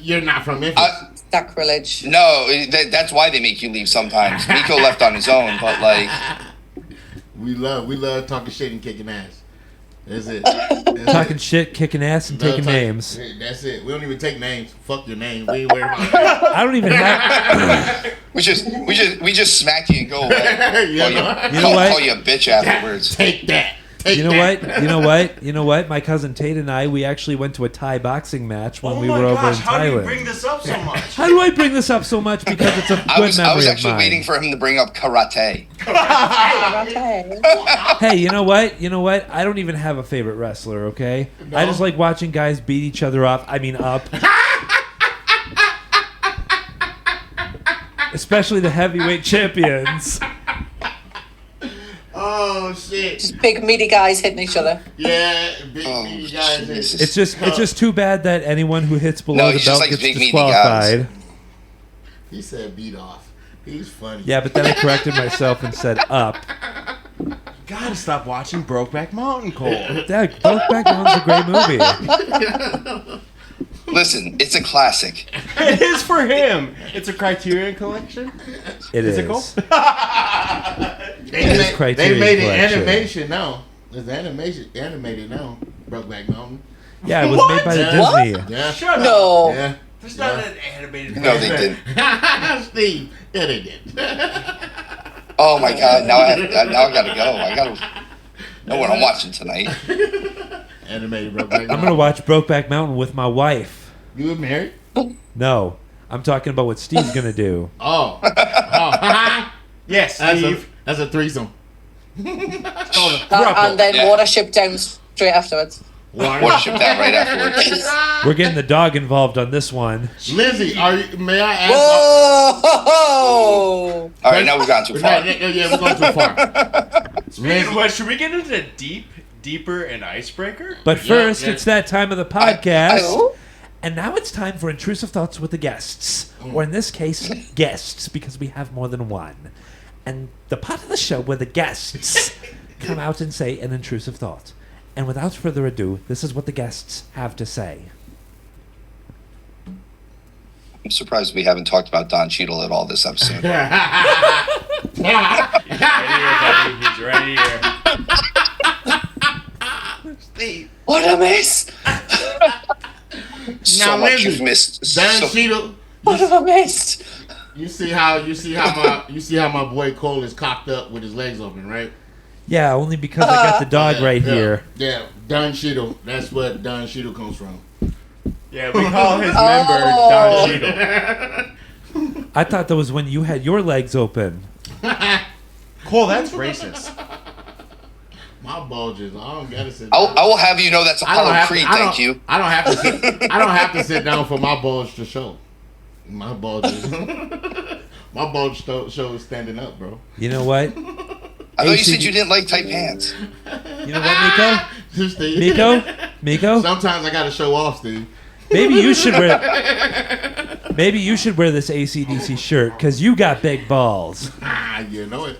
You're not from Memphis. Sacrilege. no, that's why they make you leave sometimes. Miko left on his own, but like. We love talking shit and kicking ass. That's it. That's Talking it. shit, kicking ass, and taking names. That's it. We don't even take names. Fuck your name. We ain't worried about that. I don't even have. We just smack you and go away. You know? You know what? Call you a bitch afterwards. Take that. Take You know that. what? You know what? You know what? My cousin Tate and I, we actually went to a Thai boxing match when Oh we my were over gosh, in how do you Thailand. bring this up so much? How do I bring this up so much? Because it's a good I was memory actually of mine. waiting for him to bring up karate. Okay. Hey, you know what? You know what? I don't even have a favorite wrestler, okay? I just like watching guys beat each other up. I mean, up. Especially the heavyweight champions. Oh shit. Just big meaty guys hitting each other. Yeah, big Oh, meaty guys. Jesus. It's just too bad that anyone who hits below No, the he just belt likes gets big, meaty disqualified. He said beat off. He's funny. Yeah, but then I corrected myself and said up. Gotta stop watching Brokeback Mountain, Cole. That Brokeback Mountain's a great movie. Listen, it's a classic. It is for him. It's a Criterion collection. It is. Is it cool? Criterion made it Collection. animation now. It's animated now. Brokeback Mountain. Yeah, it was made by the What? Disney. Yeah. Shut up. No. Yeah. There's not an animated. No, they didn't. Steve. Yeah, they did. Oh my god! Now I gotta go. Know what I'm watching tonight. Animated Brokeback Mountain. I'm gonna watch Brokeback Mountain with my wife. You were married? No, I'm talking about what Steve's gonna do. Oh. Yes, That's Steve. a threesome. And then Yeah. water ship down straight afterwards. Water ship down right afterwards. We're getting the dog involved on this one. Lindsay, may I ask? Whoa! All right, now we've gone too far. Yeah, we're going too far. Speaking of which, should we get into deeper, and icebreaker? But first, yeah. it's that time of the podcast. Oh. And now it's time for Intrusive Thoughts with the guests. Or in this case, guests, because we have more than one. And the part of the show where the guests come out and say an intrusive thought. And without further ado, this is what the guests have to say. I'm surprised we haven't talked about Don Cheadle at all this episode. He's right here. What a miss! So Now, much Lindsay, you've missed. Dan So- Cheadle. What have I missed? You see how my boy Cole is cocked up with his legs open, right? Yeah, only because I got the dog right here. Yeah, Don Cheadle. That's what Don Cheadle comes from. Yeah, we call his member Don Cheadle. I thought that was when you had your legs open. Cole, that's racist. My bulges. I don't gotta sit. I will have you know that's Apollo Creed. Thank you. I don't have to. I don't have to sit down for my bulge to show. My bulges. My bulge show is standing up, bro. You know what? I thought you said you didn't like tight pants. You know what, Miko? Steve. Miko? Sometimes I gotta show off, Steve. Maybe you should wear this AC/DC shirt because you got big balls. You know it.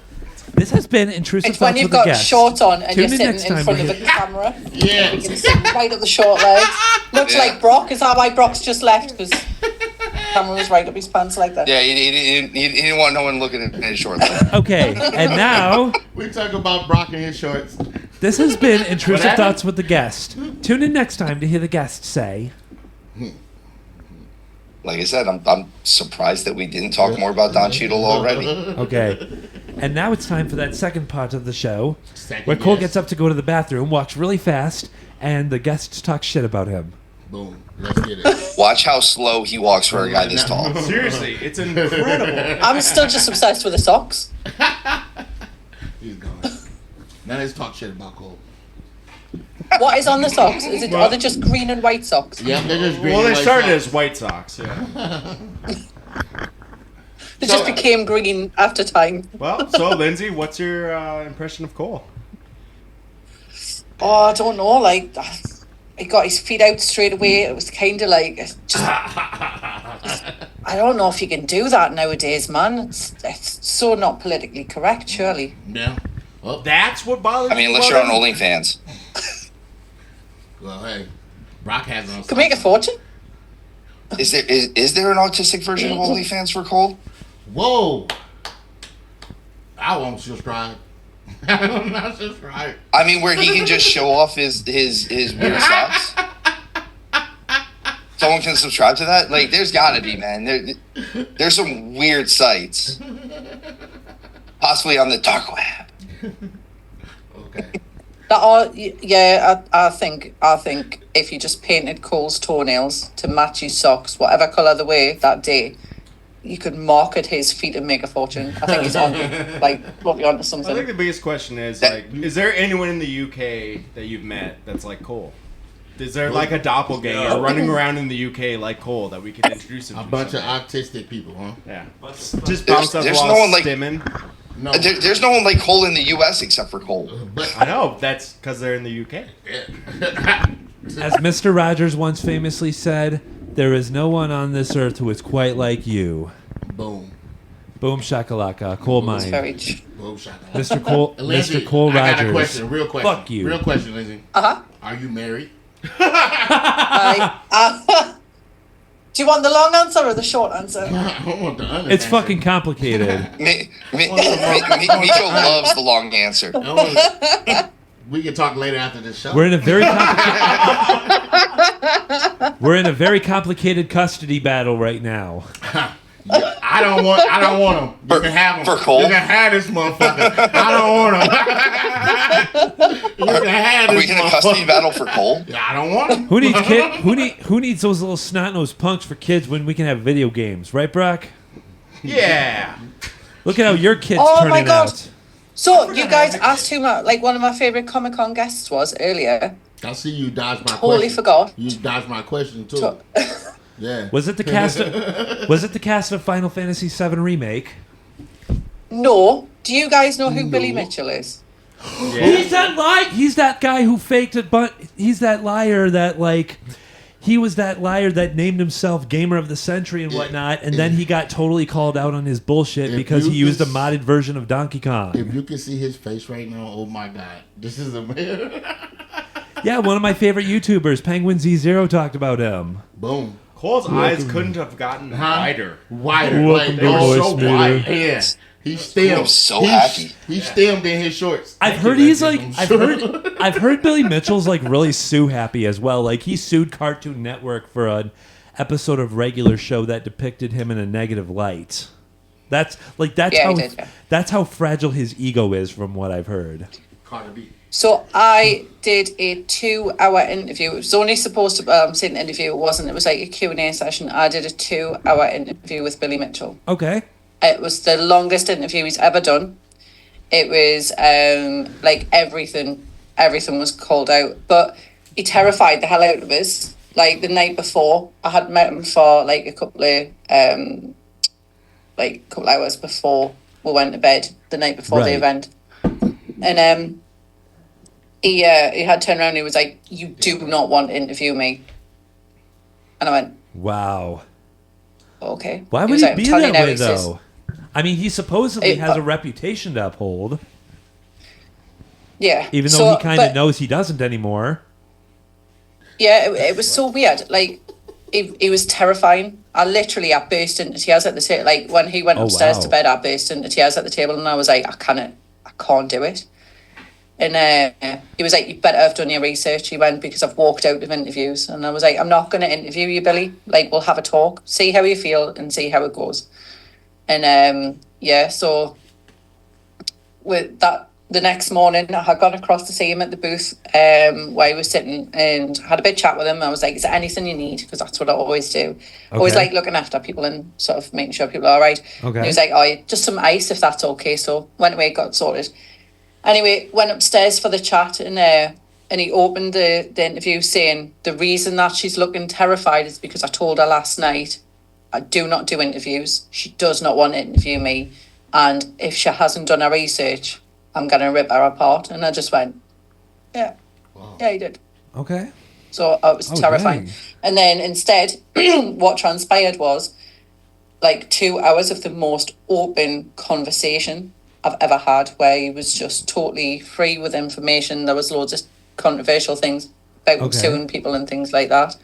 This has been Intrusive It's when Thoughts you've with the got guests. shorts on and Tune you're in next sitting in time front to of hear- the camera. Yeah. You can sit right up the short legs. Much Yeah. like Brock. Is that why Brock's just left? Because the camera was right up his pants like that. Yeah, he didn't want no one looking at his short legs. Okay, and now We talk about Brock and his shorts. this has been Intrusive happened? Thoughts with the guest. Tune in next time to hear the guest say. Like I said, I'm surprised that we didn't talk more about Don Cheadle already. Okay. And now it's time for that second part of the show Second where Cole guest. gets up to go to the bathroom, walks really fast, and the guests talk shit about him. Boom. Let's get it. Watch how slow he walks for a guy this tall. Seriously, it's incredible. I'm still just obsessed with the socks. He's gone. Now let's talk shit about Cole. What is on the socks? Are they just green and white socks? Yeah, they're just green Well, and they white started socks. as White Sox, yeah. They just became green after time. Well, so Lindsay, what's your impression of Cole? Oh, I don't know. Like, he got his feet out straight away. It was kind of like just. I don't know if you can do that nowadays, man. It's so not politically correct, surely. Yeah. Well, That's what bothers I mean, you unless you're on about him? OnlyFans. well, hey, Brock has on. Could make a fortune. Is there an autistic version of OnlyFans for Cole? Whoa! I won't subscribe. I will not subscribe. I mean, where he can just show off his weird socks. Someone can subscribe to that. Like, there's got to be, man. There's some weird sites, possibly on the dark web. Okay. I think if you just painted Cole's toenails to match his socks, whatever colour they were that day, you could market his feet and make a fortune. I think he's on, probably onto I think something. the biggest question is, like, is there anyone in the UK that you've met that's like Cole? Is there like a doppelganger running around in the UK like Cole that we can introduce him A to? bunch of someday? autistic people, huh? Yeah. Just bounce us there's while no one like- stimming. No. There's no one like Cole in the U.S. except for Cole. But I know, that's because they're in the UK. As Mr. Rogers once famously said, there is no one on this earth who is quite like you. boom. Boom shakalaka, coal It's mine. very true. Boom shot. Mr. Cole, Lindsay, Mr. Cole I got a Rogers. question. Real question. Fuck you. Real question, Lindsay. Uh-huh. Are you married? Do you want the long answer or the short answer? I want the honest It's answer. fucking complicated. Micho loves the long answer. We can talk later after this show. We're in a very complicated custody battle right now. I don't want him. You can have him. For Cole? You can have this motherfucker. I don't want him. You can have Are this we in a motherfucker. custody battle for Cole? I don't want him. Who needs those little snot-nosed punks for kids when we can have video games, right, Brock? Yeah. Look at how your kids Oh turning my God. out. So you guys asked who one of my favorite Comic-Con guests was earlier. I see you dodge my Totally question. forgot. You dodged my question too. To- Yeah. Was it the cast? Of Final Fantasy VII Remake? No. Do you guys know who Billy Mitchell is? He's that guy who faked it, but he's that liar that he was that liar that named himself Gamer of the Century and whatnot, and then he got totally called out on his bullshit If because you he used a could modded version of Donkey Kong. If you can see his face right now, oh my God, this is a man. Yeah, one of my favorite YouTubers, Penguin Z0, talked about him. Boom. Cole's eyes couldn't have gotten wider. Wider. Welcome Like, to they were Voice so Meter. wide. Yeah. He's still I'm so happy. He's stemmed in his shorts. I've heard Billy Mitchell's really sue happy as well. Like he sued Cartoon Network for an episode of regular show that depicted him in a negative light. That's how fragile his ego is, from what I've heard. Carter B. So I did a 2-hour interview. It was only supposed to say an interview. It wasn't. It was like a Q&A session. I did a 2-hour interview with Billy Mitchell. Okay. It was the longest interview he's ever done. It was everything was called out. But he terrified the hell out of us. Like the night before, I had met him for a couple hours before we went to bed the night before the event. And he had turned around and he was like, "You do not want to interview me." And I went, "Wow. Okay." Why would he be that way, though? I mean, he supposedly has a reputation to uphold. Yeah. Even though he kind of knows he doesn't anymore. Yeah, it was so weird. Like, he was terrifying. I burst into tears at the table. Like, when he went upstairs to bed, I burst into tears at the table and I was like, I can't do it. And he was like, "You better have done your research." He went, "Because I've walked out of interviews." And I was like, "I'm not going to interview you, Billy. Like, we'll have a talk, see how you feel and see how it goes." And so with that, the next morning I had gone across to see him at the booth where he was sitting and had a bit chat with him. I was like, "Is there anything you need?" Because that's what I always do. Okay. Always like looking after people and sort of making sure people are all right. Okay. And he was like, "Oh, yeah, just some ice if that's okay." So went away, got sorted. Anyway, went upstairs for the chat and he opened the interview saying, "The reason that she's looking terrified is because I told her last night I do not do interviews. She does not want to interview me. And if she hasn't done her research, I'm going to rip her apart." And I just went, yeah, he did. Okay. So I was terrifying. Dang. And then instead, what transpired was 2 hours of the most open conversation I've ever had, where he was just totally free with information. There was loads of controversial things about suing people and things like that.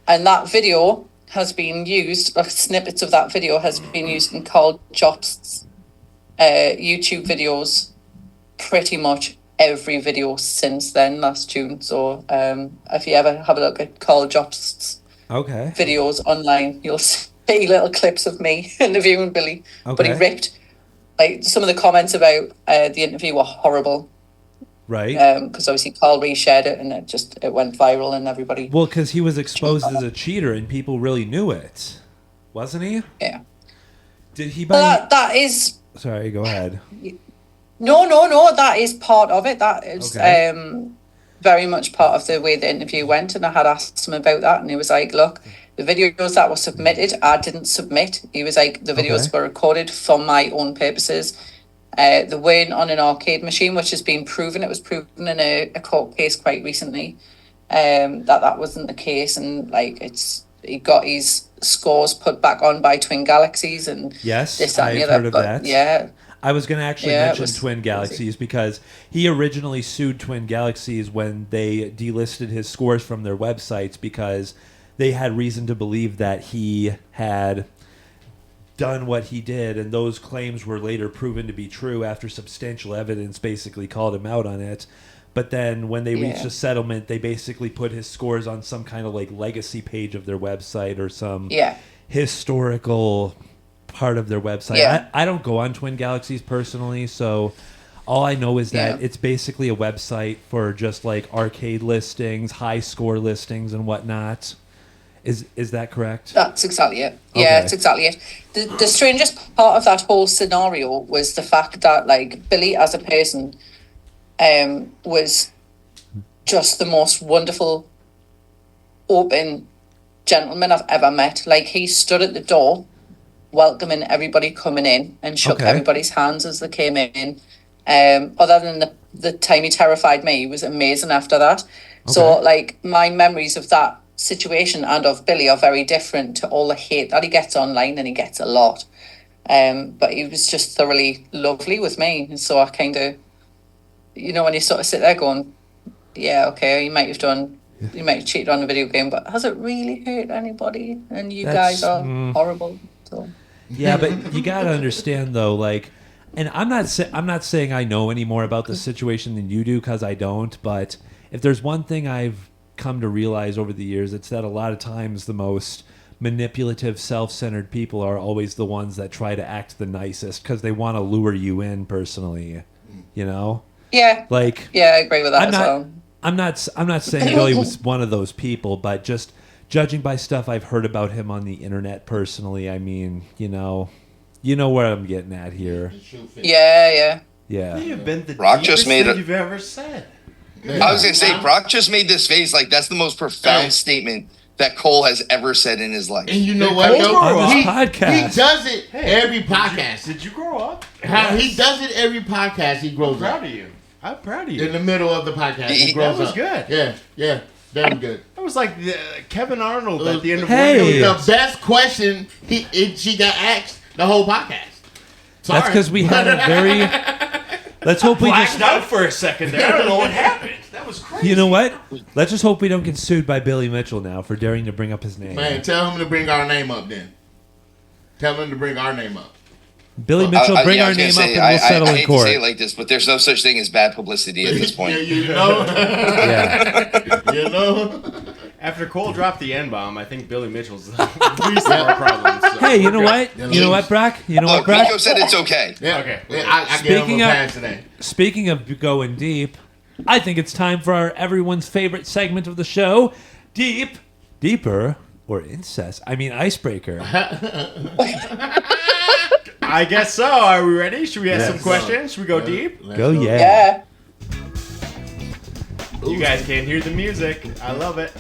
And that video has been used, snippets of that video has been used in Carl Jobst's YouTube videos, pretty much every video since then, last June. So if you ever have a look at Carl Jobst's videos online, you'll see little clips of me interviewing Billy. But he ripped. Some of the comments about the interview were horrible. Right. Because obviously Carl reshared it and it went viral and everybody... Well, because he was exposed as a cheater and people really knew it. Wasn't he? Yeah. Did he buy... that is... Sorry, go ahead. No, that is part of it. That is very much part of the way the interview went. And I had asked him about that and he was like, "Look, the videos that were submitted, I didn't submit." He was like, "The videos were recorded for my own purposes. They weren't on an arcade machine," which has been proven. It was proven in a court case quite recently that wasn't the case. And he got his scores put back on by Twin Galaxies and this, that, and the other. Heard of that. Yeah. I was going to actually mention Twin Galaxies because he originally sued Twin Galaxies when they delisted his scores from their websites because they had reason to believe that he had done what he did, and those claims were later proven to be true after substantial evidence basically called him out on it. But then when they reached a settlement, they basically put his scores on some kind of like legacy page of their website or some historical part of their website. I don't go on Twin Galaxies personally, so all I know is that it's basically a website for just like arcade listings, high score listings, and whatnot. Is that correct? That's exactly it. Okay. Yeah, that's exactly it. The strangest part of that whole scenario was the fact that like Billy as a person was just the most wonderful, open gentleman I've ever met. Like, he stood at the door welcoming everybody coming in and shook everybody's hands as they came in. Other than the time he terrified me, he was amazing after that. So like, my memories of that situation and of Billy are very different to all the hate that he gets online, and he gets a lot. But he was just thoroughly lovely with me. And so I kind of, you know, when you sort of sit there going, yeah, okay, you might have cheated on a video game, but has it really hurt anybody? And you guys are horrible. So. Yeah, but you got to understand though, like, and I'm not saying I know any more about the situation than you do, because I don't, but if there's one thing I've come to realize over the years, it's that a lot of times the most manipulative, self-centered people are always the ones that try to act the nicest because they want to lure you in personally, you know? Yeah. Like, yeah, I agree with that as well. I'm not saying Billy was one of those people, but just judging by stuff I've heard about him on the internet personally, I mean, you know where I'm getting at here. Yeah. You have been the Brock deepest just made thing it. you've ever said. I was going to say, Brock just made this face like that's the most profound statement that Cole has ever said in his life. And you know what, though? On this podcast. He does it every podcast. Did you grow up? He does it every podcast. He grows I'm proud up. of you. I'm proud of you. In the middle of the podcast, he grows that was up. good. Yeah, damn good. That was like Kevin Arnold at the end of Hey. Warrior. The best question she got asked the whole podcast. Sorry. That's because we had a very... Let's hope we Blacked just... out for a second there. I don't know what happened. That was crazy. You know what? Let's just hope we don't get sued by Billy Mitchell now for daring to bring up his name. Man, tell him to bring our name up then. Tell him to bring our name up. Billy Mitchell, bring our name up and we'll settle I in hate court. to say it like this, but there's no such thing as bad publicity at this point. You know? Yeah. You know? After Cole dropped the N-bomb, I think Billy Mitchell's the least of our problems. So. Hey, you know what? You know what, Brock? You know what, Look, Brock? Nico said it's okay. Yeah. Okay. Yeah, I gave him a pass today. Speaking of going deep, I think it's time for our everyone's favorite segment of the show, Deeper, or Incest. I mean, Icebreaker. I guess so. Are we ready? Should we ask some questions? Should we go deep? Go, yeah. Yeah. You guys can't hear the music. I love it.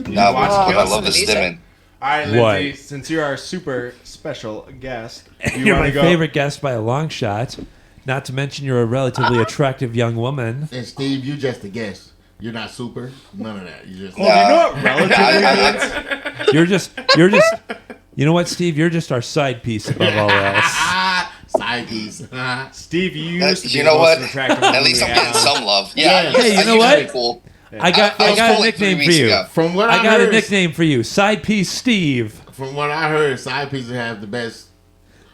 No, Watch but I Kills. love the stimming. All right, Lindsay, What? since you're our super special guest, You're my wanna go? favorite guest by a long shot. Not to mention you're a relatively attractive young woman. And Steve, you just a guest. You're not super. None of that. You just. Well, you know what relatively means? You're just, you know what, Steve? You're just our side piece above all else. Side piece. Steve, you used to be You the know most what? attractive At woman least we I'm had getting on. some love. Yeah. Hey, you know used to be what? Cool. I got was a cool like 3 nickname for weeks you. ago. From what I got heard, a nickname for you. Side piece Steve. From what I heard, side pieces have the best.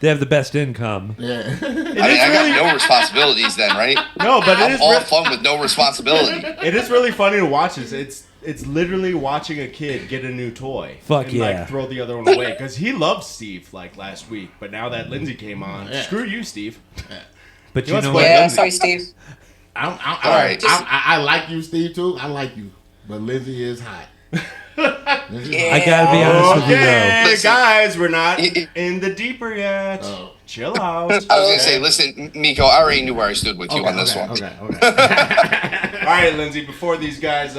They have the best income. Yeah. I mean, I got no responsibilities then, right? No, but it I'm is all fun with no responsibility. it is really funny to watch this. It's literally watching a kid get a new toy. Fuck and, yeah. like, throw the other one away. Because he loved Steve, like, last week. But now that Lindsay came on, Yeah. screw you, Steve. But You you know know what's what? Yeah, Lindsay. sorry, Steve. All right. I like you, Steve, too. I like you. But Lindsay is hot. Lindsay's Yeah. I gotta be honest with you though. Okay, Listen. guys, we're not in the deeper yet. Oh. Chill out. I was gonna say, listen, Miko, I already knew where I stood with you on this one. Okay. All right, Lindsay, before these guys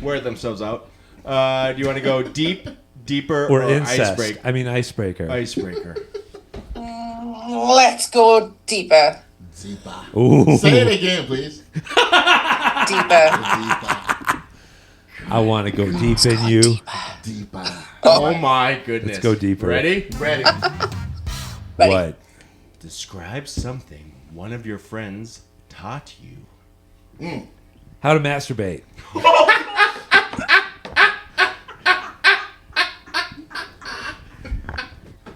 wear themselves out, do you want to go deeper, Or incest. icebreaker? I mean icebreaker. Icebreaker. Let's go deeper. Deeper. Ooh. Say it again, please. Deeper. Deeper. I want to go deep in you. Deeper. Oh my goodness. Let's go deeper. Ready? Ready. Ready. What? Describe something one of your friends taught you. How to masturbate.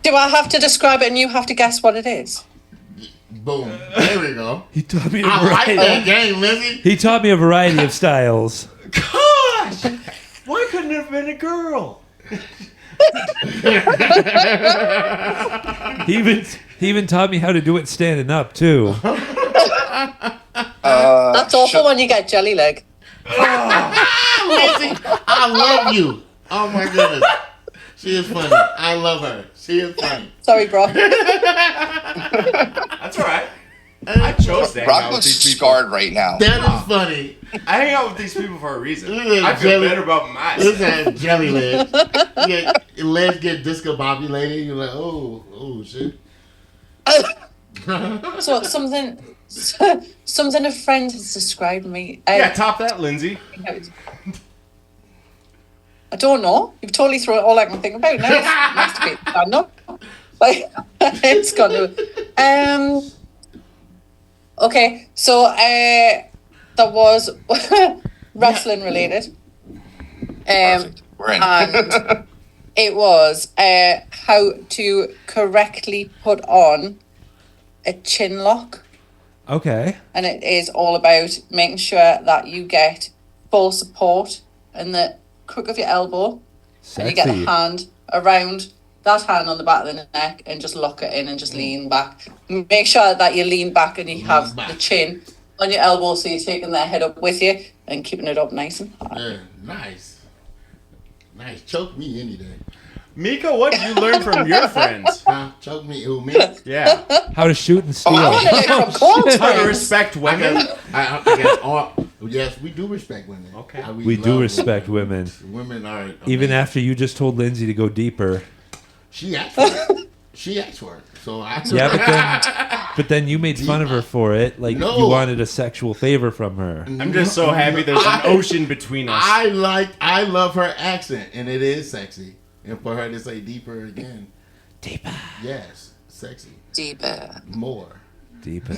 Do I have to describe it and you have to guess what it is? Boom. There we go. He taught me a I like variety. that game, Lindsay. He taught me a variety of styles. Gosh! Why couldn't it have been a girl? He even taught me how to do it standing up too. That's awful when you get jelly leg. Lindsay, I love you. Oh my goodness. She is funny. I love her. She is funny. Sorry, bro. That's all right. I chose to hang Brock out with looks these people. scarred right now. That is funny. I hang out with these people for a reason. Look at I feel jelly- better about This myself. has jelly legs. Your legs get discombobulated. You're like, oh shit. So something a friend has described me. Yeah, top that, Lindsay. I don't know. You've totally thrown all I can think about now. Masturbate, stand up. Like it's got to. Okay, so that was wrestling related. Perfect. We're in. And it was how to correctly put on a chin lock. Okay. And it is all about making sure that you get full support in the crook of your elbow. And you get Sexy. a hand around that hand on the back of the neck and just lock it in and just lean back. Make sure that you lean back and you have the chin on your elbow so you're taking that head up with you and keeping it up nice and high. Yeah, nice. Nice. Choke me any day. Mika, what did you learn from your friends? Huh? Choke me. Who, me? Yeah. How to shoot and steal. I want to learn from Cole's How to friends. respect women. I guess all. Yes, we do respect women. Okay. We do love respect women. Women are Even amazing. after you just told Lindsay to go deeper. She asked for it. She asked for it. So I. Yeah, but then you made fun of her for it. Like No. you wanted a sexual favor from her. I'm just so happy there's an ocean between us. I love her accent, and it is sexy. And for her to say deeper again. Deeper. Yes, sexy. Deeper. More. Deeper.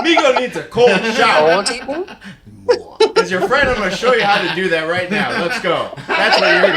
Migo needs a cold shower. More deeper? More. As your friend, I'm going to show you how to do that right now. Let's go. That's what you're going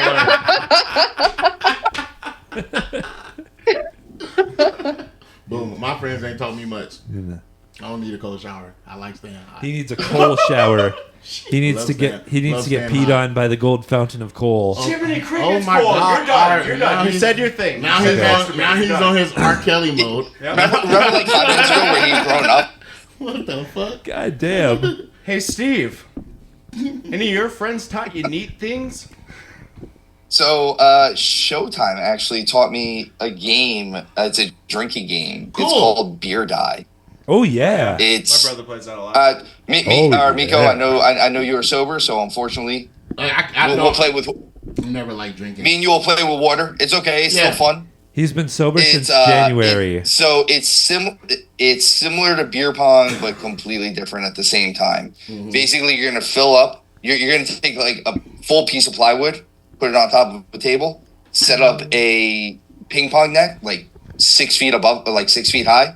to learn. Boom. My friends ain't taught me much. Yeah. I don't need a cold shower. I like staying hot. He needs a coal shower. He needs Love to get that. he needs Love to get staying peed hot. on by the gold fountain of coal. Jiminy Oh Cricket's my full. God. You're done. You're Now done. You he's- said your thing. Now You he's said on. masturbate. Now You're he's done. on his R. Kelly mode. Yep. Remember like 5 minutes ago where he's grown up? What the fuck? God damn. Hey, Steve. Any of your friends taught you neat things? So, Showtime actually taught me a game. It's a drinking game. Cool. It's called Beer Die. Oh yeah. My It's brother plays that a lot. Oh, Miko. yeah. I know you are sober, so unfortunately, I we'll don't play with never like drinking. me and you will play with water. It's okay. It's Yeah. still fun. He's been sober since It's January. It's similar to beer pong, but completely different at the same time. Basically, you're gonna fill up. You're gonna take like a full piece of plywood, put it on top of a table, set up a ping pong net like 6 feet above, like 6 feet high,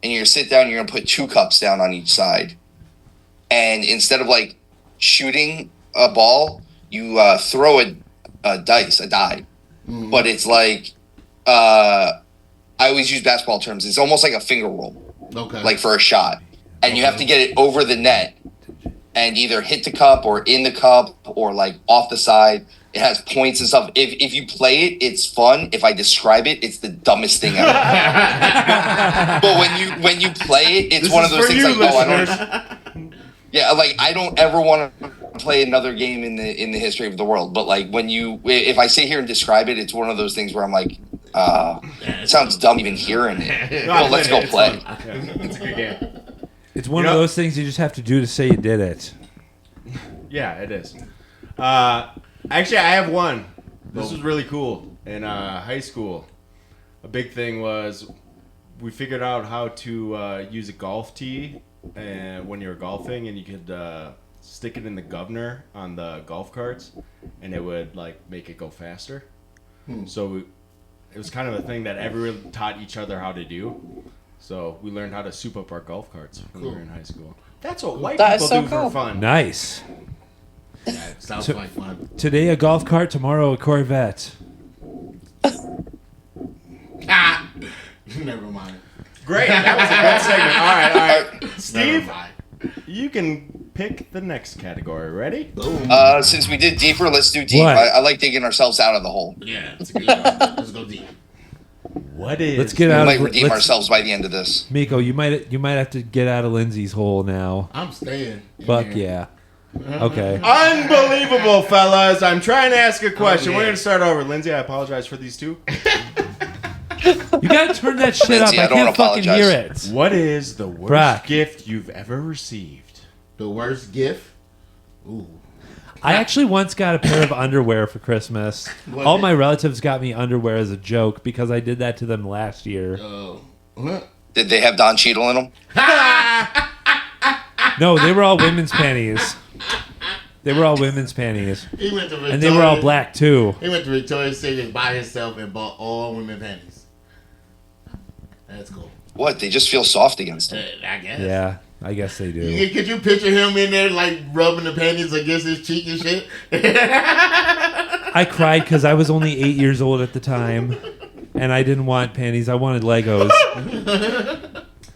and you're gonna sit down. You're gonna put 2 cups down on each side, and instead of like shooting a ball, you throw a die, but it's like. I always use basketball terms. It's almost like a finger roll, Okay. like for a shot, and you have to get it over the net and either hit the cup or in the cup or like off the side. It has points and stuff. If you play it, it's fun. If I describe it, it's the dumbest thing ever. But when you play it, it's This one is of those for things you, like, oh, I listeners. don't. Yeah, like I don't ever want to play another game in the history of the world. But like if I sit here and describe it, it's one of those things where I'm like, it sounds dumb even hearing it. No, Well, let's go it's play. fun. Yeah, it's a good game. It's one You of know- those things you just have to do to say you did it. Yeah, it is. Actually, I have one. This was really cool. In high school, a big thing was we figured out how to use a golf tee when you were golfing, and you could stick it in the governor on the golf carts, and it would like make it go faster. So it was kind of a thing that everyone taught each other how to do. So we learned how to soup up our golf carts when we were in high school. That's what white That is people so do cool. for fun. Nice. Sounds So- like fun. Today a golf cart, tomorrow a Corvette. Great. That was a good segment. All right. Never Steve, mind. you can pick the next category. Ready? Boom. Since we did deeper, let's do deep. What? I like digging ourselves out of the hole. Yeah, it's a good one. Let's go deep. What is? Let's get We out might of redeem ourselves by the end of this. Miko, you might have to get out of Lindsay's hole now. I'm staying. in Fuck here. yeah. Okay. Unbelievable, fellas. I'm trying to ask a question. yeah. We're going to start over. Lindsay, I apologize for these two. You gotta turn that shit up. Lindsay, I I don't can't fucking apologize. hear it. What is the worst Brock. gift you've ever received? The worst gift? Ooh. I actually once got a pair of underwear for Christmas. Was All it? my relatives got me underwear as a joke because I did that to them last year. Oh. Did they have Don Cheadle in them? No, they were all women's panties. They were all women's panties. He went to Victoria's, And they were all black too. He went to Victoria's Secret by himself and bought all women panties. That's cool. What? They just feel soft against them. I guess. Yeah, I guess they do. Could you picture him in there like rubbing the panties against his cheek and shit? I cried because I was only 8 years old at the time. And I didn't want panties. I wanted Legos.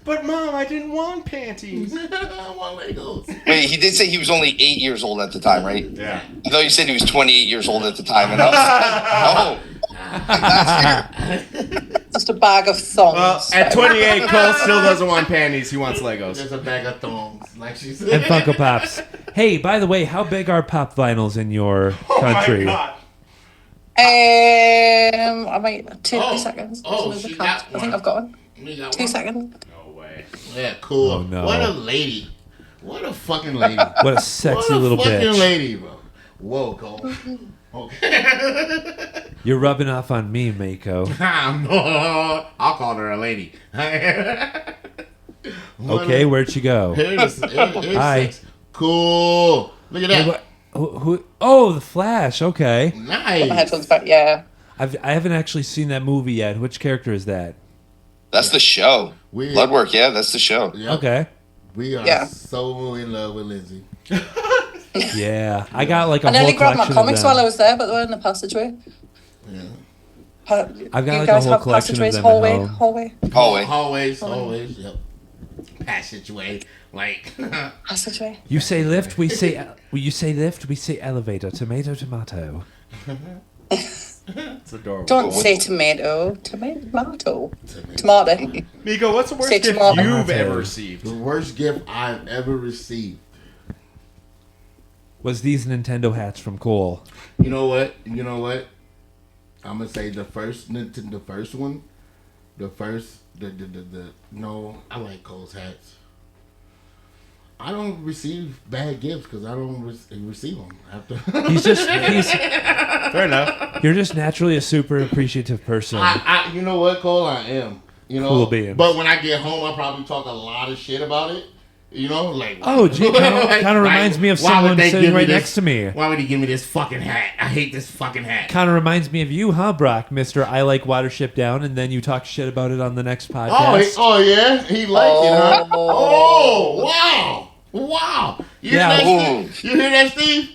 But, Mom, I didn't want panties. I want Legos. Wait, he did say he was only 8 years old at the time, right? Yeah. I thought you said he was 28 years old at the time. And I was like, no. Just a bag of thongs. Well, at 28, Cole still doesn't want panties. He wants Legos. There's a bag of thongs, like she said. And Funko Pops. Hey, by the way, how big are pop vinyls in your country? Oh, my God. I might 2 Oh. seconds. Oh, Move the she cards. got I think one. I've got one. We got 2 one. seconds. No way. Yeah, cool. Oh, no. What a lady. What a fucking lady. What a sexy what a little fucking bitch. lady, bro. Whoa, Cole. Okay. You're rubbing off on me, Mako. I'll call her a lady. Okay, where'd she go? Here's Hi. six. Cool. Look at that. Hey, oh, The Flash. Okay. My Nice. headphones back. Yeah. I haven't actually seen that movie yet. Which character is that? That's the show. We- Bloodwork, yeah, that's the show. Yep. Okay. We are Yeah. so in love with Lindsay. Yeah, I got like a I whole nearly grabbed my collection of comics them. while I was there, but they were in the passageway. Yeah. I've got you like a guys whole have collection of passageways, them hallway, at home. hallway, Hallway. Always. Yep. Passageway. Like. passageway. You say lift, we say you say lift, we say elevator. Tomato, tomato. It's adorable. Don't say tomato. Tomato. Tomato. Miko, what's the worst Say gift tomato. you've Tomato. ever received? The worst gift I've ever received. Was these Nintendo hats from Cole? You know what? I'm gonna say the first one. No, I like Cole's hats. I don't receive bad gifts because I don't receive them after. Fair enough. You're just naturally a super appreciative person. You know what, Cole? I am. You know, Cool beans. but when I get home, I probably talk a lot of shit about it. You know, like Oh, gee, kind of reminds me of why would someone they sitting give me right this- next to me. Why would he give me this fucking hat? I hate this fucking hat. Kind of reminds me of you, huh, Brock? Mister, I like Watership Down, and then you talk shit about it on the next podcast. Oh yeah, he likes it, huh? Oh. Oh wow! You Yeah. hear that, Ooh. Steve? You hear that, Steve?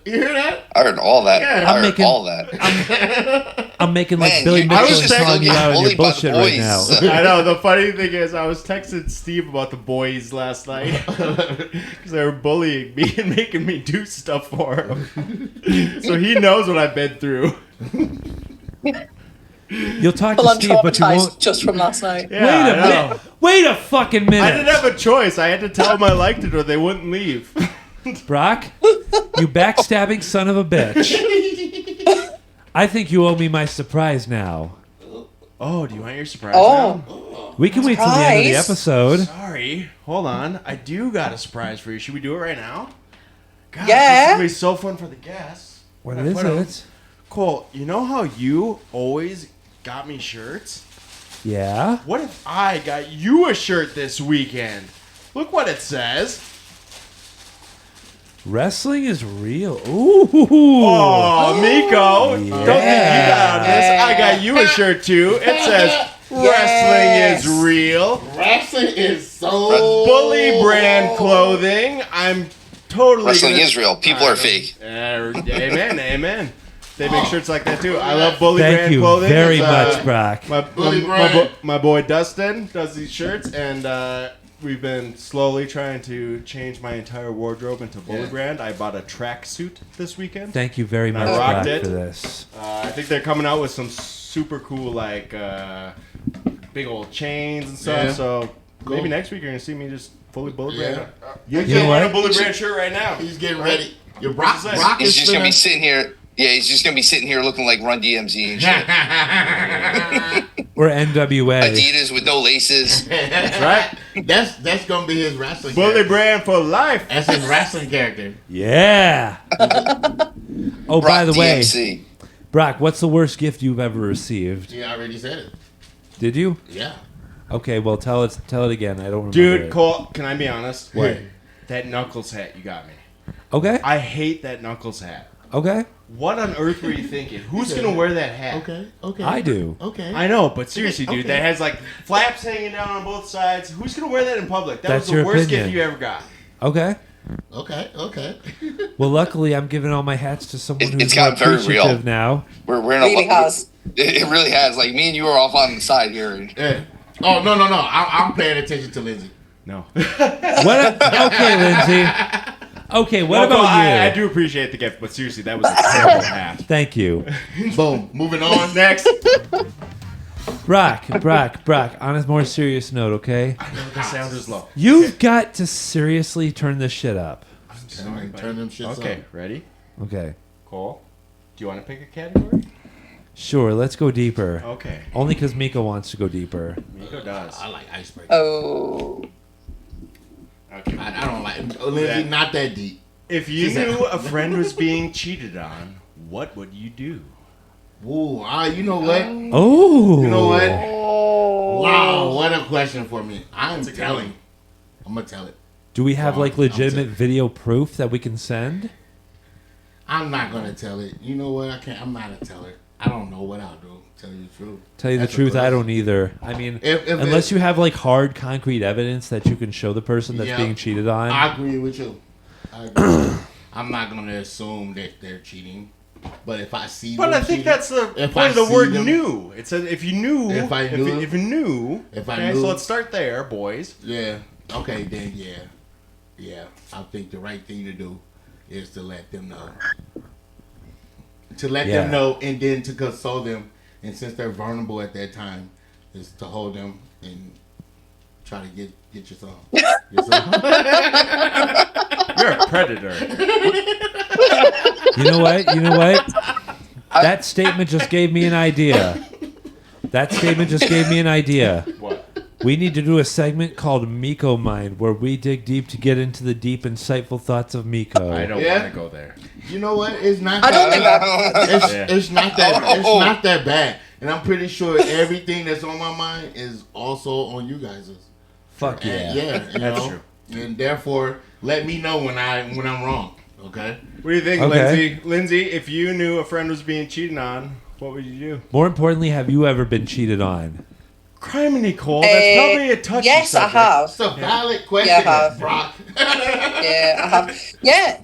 You hear that? I heard all that. Yeah, I heard making- all that. I'm making like Man, Billy you- I was Mitchell just calling you getting out on your bullied by the bullshit right now. boys. I know. The funny thing is, I was texting Steve about the boys last night because they were bullying me and making me do stuff for him. So he knows what I've been through. You'll talk Well, to I'm Steve, but you traumatized won't. just from last night. Yeah, Wait I a know. minute. Wait a fucking minute. I didn't have a choice. I had to tell them I liked it or they wouldn't leave. Brock, you backstabbing son of a bitch. I think you owe me my surprise now. Oh, do you want your surprise? Oh. now? We can wait till the end of the Surprise? episode. Sorry. Hold on. I do got a surprise for you. Should we do it right now? God, Yeah. This is going to be so fun for the guests. What I is put 'em- it? Cole, you know how you always got me shirts? Yeah? What if I got you a shirt this weekend? Look what it says. Wrestling is real. Ooh. Oh, Miko. Don't think you got on this. I got you a shirt too. It says Yes. wrestling is real. Wrestling is so Bully brand clothing. I'm totally Wrestling gonna- is real. People are fake. Amen, amen. They make shirts like that too. I love Bully Thank Brand you clothing. very It's, much, Brock. My boy Dustin does these shirts, and we've been slowly trying to change my entire wardrobe into Bully Brand. I bought a tracksuit this weekend. Thank you very much, rocked Brock, it. for this. I think they're coming out with some super cool, like, big old chains and stuff. Yeah. So Cool. maybe next week you're going to see me just fully Bully Yeah. Brand. You're You know getting what? I'm a Bully Brand shirt right now. He's getting ready. Your Brock He's is He's just gonna be finna- sitting here. Yeah, he's just gonna be sitting here looking like Run DMZ and shit. Or NWA. Adidas with no laces. That's right. That's gonna be his wrestling. Bully character. Brand for life. That's his wrestling character. Yeah. Oh, by Brock the way, DMC. Brock, what's the worst gift you've ever received? Yeah, I already said it. Did you? Yeah. Okay, well, tell it again. I don't remember. Dude, it. Cole, can I be honest? What? That Knuckles hat you got me. Okay. I hate that Knuckles hat. Okay. What on earth were you thinking? Who's gonna wear that hat? Okay. I do. Okay. I know, but seriously, dude, Okay. that has like flaps hanging down on both sides. Who's gonna wear that in public? That That's was the your worst opinion. gift you ever got. Okay. Okay. Well, luckily, I'm giving all my hats to someone It's who's more gotten very real. appreciative now. We're in Really a has. It really has. Like me and you are off on the side here. Yeah. Oh no. I'm paying attention to Lindsay. No. Okay, Lindsay. Okay, what about you? I do appreciate the gift, but seriously, that was a terrible hat. Thank you. Boom. Moving on. Next. Brock, on a more serious note, okay? The sound is low. You've got to seriously turn this shit up. Turn them shits Okay, up. ready? Okay. Cole, do you want to pick a category? Sure, let's go deeper. Okay. Only because Miko wants to go deeper. Miko does. I like icebreaker. Oh. Okay. I don't like Lindsay. Not that deep. If you knew a friend was being cheated on, what would you do? Ooh, you know what? Oh. You know what? Oh. Wow, what a question for me. I'm a good telling. one. I'm gonna tell it. Do we have like I'm legitimate sorry. video proof that we can send? I'm not gonna tell it. You know what? I can't. I'm not a teller. I don't know what I'll do. Tell you the truth. Tell you That's the truth, a I question. don't either. I mean, If unless you have like hard, concrete evidence that you can show the person that's Yeah. being cheated on. I agree with you. I agree. I'm not gonna assume that they're cheating, but if I see, But them I think cheating, that's the If point I of the see word them- "knew." It says if you knew. If I knew. If you knew. If I okay, knew. so let's start there, boys. Yeah. Okay. Then yeah. I think the right thing to do is to let them know. To let Yeah. them know, and then to console them. And since they're vulnerable at that time, is to hold them and try to get your son. You're a predator. You know what? That statement just gave me an idea. What? We need to do a segment called Miko Mind, where we dig deep to get into the deep, insightful thoughts of Miko. I don't Yeah. want to go there. You know what? It's not. I don't think that. It's not that. It's Oh. not that bad. And I'm pretty sure everything that's on my mind is also on you guys'. Fuck yeah. And you That's know? true. And therefore, let me know when I'm wrong. Okay. What do you think, Okay. Lindsay? Lindsay, if you knew a friend was being cheated on, what would you do? More importantly, have you ever been cheated on? Criminy, Cole. That's probably a touchy Yes, subject. I have. It's a valid question, Yeah, I have. Brock. Yeah, I have. Yeah.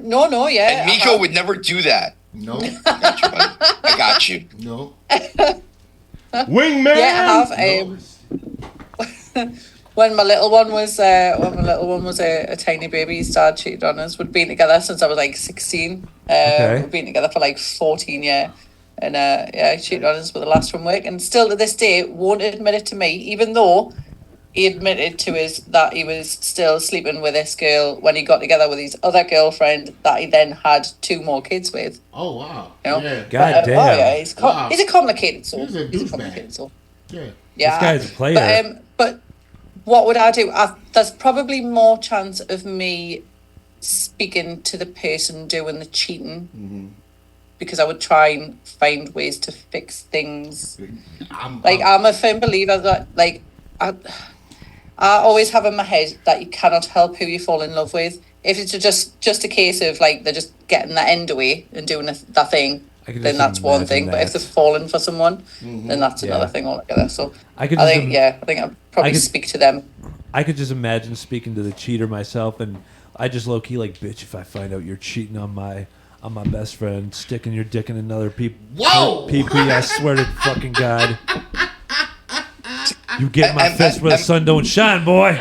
No. Yeah. And I Miko have. would never do that. No. Got you, buddy. I got you. No. Wingman! Yeah, I have. When my little one was a tiny baby, his dad cheated on us. We'd been together since I was like 16. Okay. We'd been together for like 14 years. And he cheated on us with the last from work. And still to this day, won't admit it to me, even though he admitted to us that he was still sleeping with this girl when he got together with his other girlfriend that he then had 2 more kids with. Oh wow. You know? Yeah. God But, damn. Oh yeah, he's Wow. a complicated soul. He's a douchebag. soul. Yeah. Yeah. This guy's a player. But what would I do? There's probably more chance of me speaking to the person doing the cheating because I would try and find ways to fix things. I'm a firm believer that I always have in my head that you cannot help who you fall in love with. If it's just a case of like they're just getting that end away and doing that thing, I can then just that's one imagine thing. But if that. they're falling for someone, then that's another Yeah. thing altogether. So I could I just think I'd probably speak to them. I could just imagine speaking to the cheater myself, and I just low key like, bitch, if I find out you're cheating on my I'm my best friend. Sticking your dick in another Whoa! PP. I swear to fucking God. You get my fist where the sun don't shine, boy.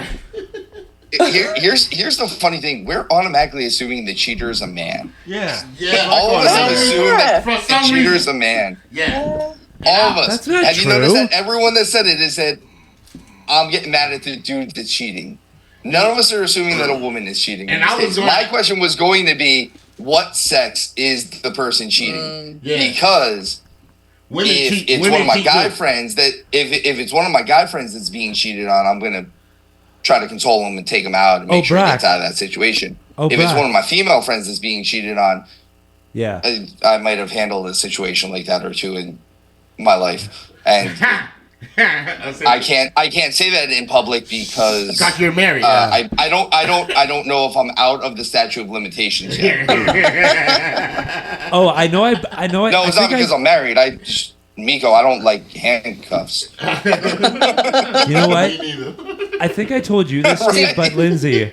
Here's the funny thing. We're automatically assuming the cheater is a man. Yeah. Yeah. All of us have assumed that For the some cheater is reason. a man. Yeah. All of us. That's not have you true. noticed that everyone that said it has said, I'm getting mad at the dude that's cheating. None of us are assuming that a woman is cheating. And I was going- My question was going to be, what sex is the person cheating? Yeah. Because Women if cheat. it's Women one of my cheat guy too. friends that if it's one of my guy friends that's being cheated on, I'm gonna try to console him and take him out and make sure he Brock. gets out of that situation. Oh, if it's Brock. one of my female friends that's being cheated on, Yeah. I might have handled a situation like that or two in my life, and I can't say that in public because you're married. I don't know if I'm out of the statute of limitations yet. Oh, I know. I know. No, it's not because I'm married. Miko, I don't like handcuffs. You know what? Me neither. I think I told you this, Steve, but Lindsay,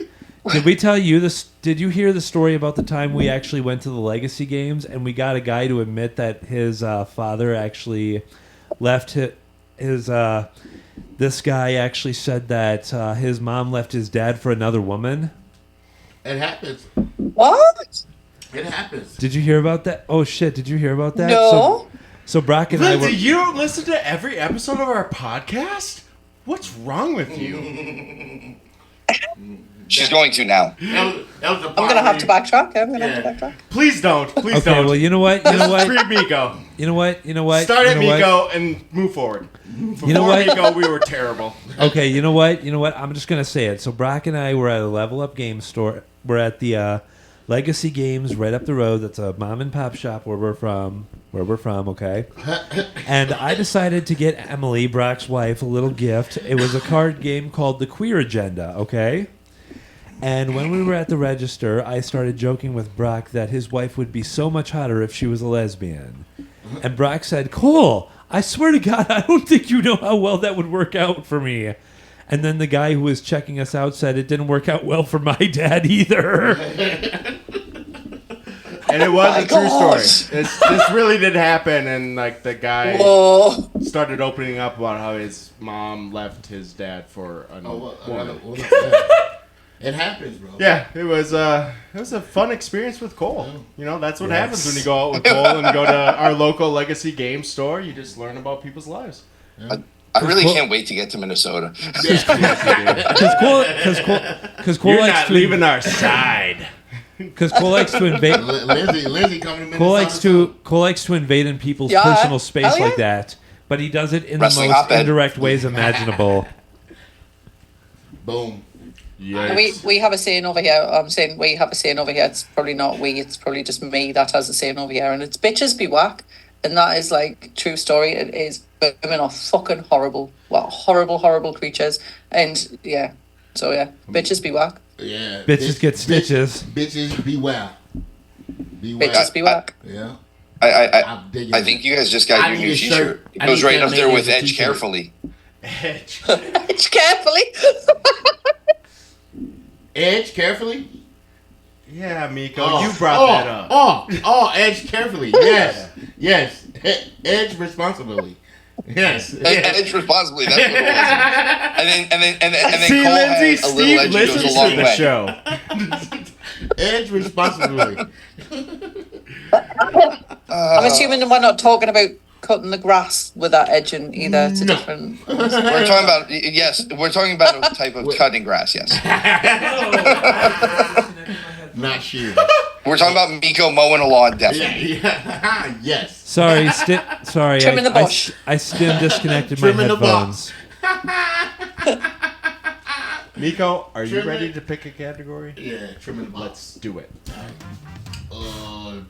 did we tell you this? Did you hear the story about the time we actually went to the Legacy Games and we got a guy to admit that his father actually left his this guy actually said that his mom left his dad for another woman? It happens. What? It happens. Did you hear about that? Oh shit! Did you hear about that? No. So Brock and I Lindsay, were. you don't listen to every episode of our podcast? What's wrong with you? She's going to now. That was the I'm gonna have to backtrack. I'm gonna have to backtrack. Please don't. Please Okay, don't. well, you know what? You know what? Free Miko. You know what? You know what? Start you at know what? Miko and move forward. Before know what? Miko, we were terrible. Okay, you know what? You know what? I'm just gonna say it. So Brock and I were at a Level Up Game store. We're at the Legacy Games right up the road. That's a mom and pop shop where we're from. Okay. And I decided to get Emily, Brock's wife, a little gift. It was a card game called The Queer Agenda. Okay. And when we were at the register, I started joking with Brock that his wife would be so much hotter if she was a lesbian. And Brock said, "Cool. I swear to God, I don't think you know how well that would work out for me." And then the guy who was checking us out said it didn't work out well for my dad either. And it was My a true gosh. story. This really did happen, and like the guy Whoa. started opening up about how his mom left his dad for a woman. It happens, bro. Yeah, it was a fun experience with Cole. You know, that's what happens when you go out with Cole and go to our local Legacy Game store. You just learn about people's lives. I really can't wait to get to Minnesota. Because Cole You're likes not to leaving our side. Because Cole likes to invade. Lindsay coming to Minnesota. Cole likes to invade in people's Yeah, personal space hell yeah. like that, but he does it in Wrestling the most hotbed. indirect ways imaginable. Boom. We have a saying over here. I'm saying we have a saying over here. It's probably not we. It's probably just me that has a saying over here, and it's bitches be whack, and that is like true story. It is. Women are fucking horrible. Well, horrible creatures, and yeah. So yeah, bitches be whack. Yeah. Bitches get stitches. Bitches beware. Beware. Bitches be whack. Yeah. I think you guys just got I your need new a T-shirt. shirt. It I goes need right to up make there it with as a Edge T-shirt. carefully. Edge. It's carefully. Edge carefully. Yeah, Miko, you brought that up. Edge carefully. Yes. Edge responsibly. Yes. Edge responsibly. That's what it was. And then See, Cole Lindsay, had a little edge Steve that goes listens a long to the way. show. Edge responsibly. I'm assuming we're not talking about cutting the grass with that edging either. It's a different. We're talking about we're talking about a type of cutting grass. Yes, Not sure. we're talking about Miko mowing a lawn. Definitely. Yes. Sorry, sorry. Trimming the bush. I stim disconnected my Trimming the headphones. Miko, are you Trim ready it. to pick a category? Yeah, trimming the box. Let's do it.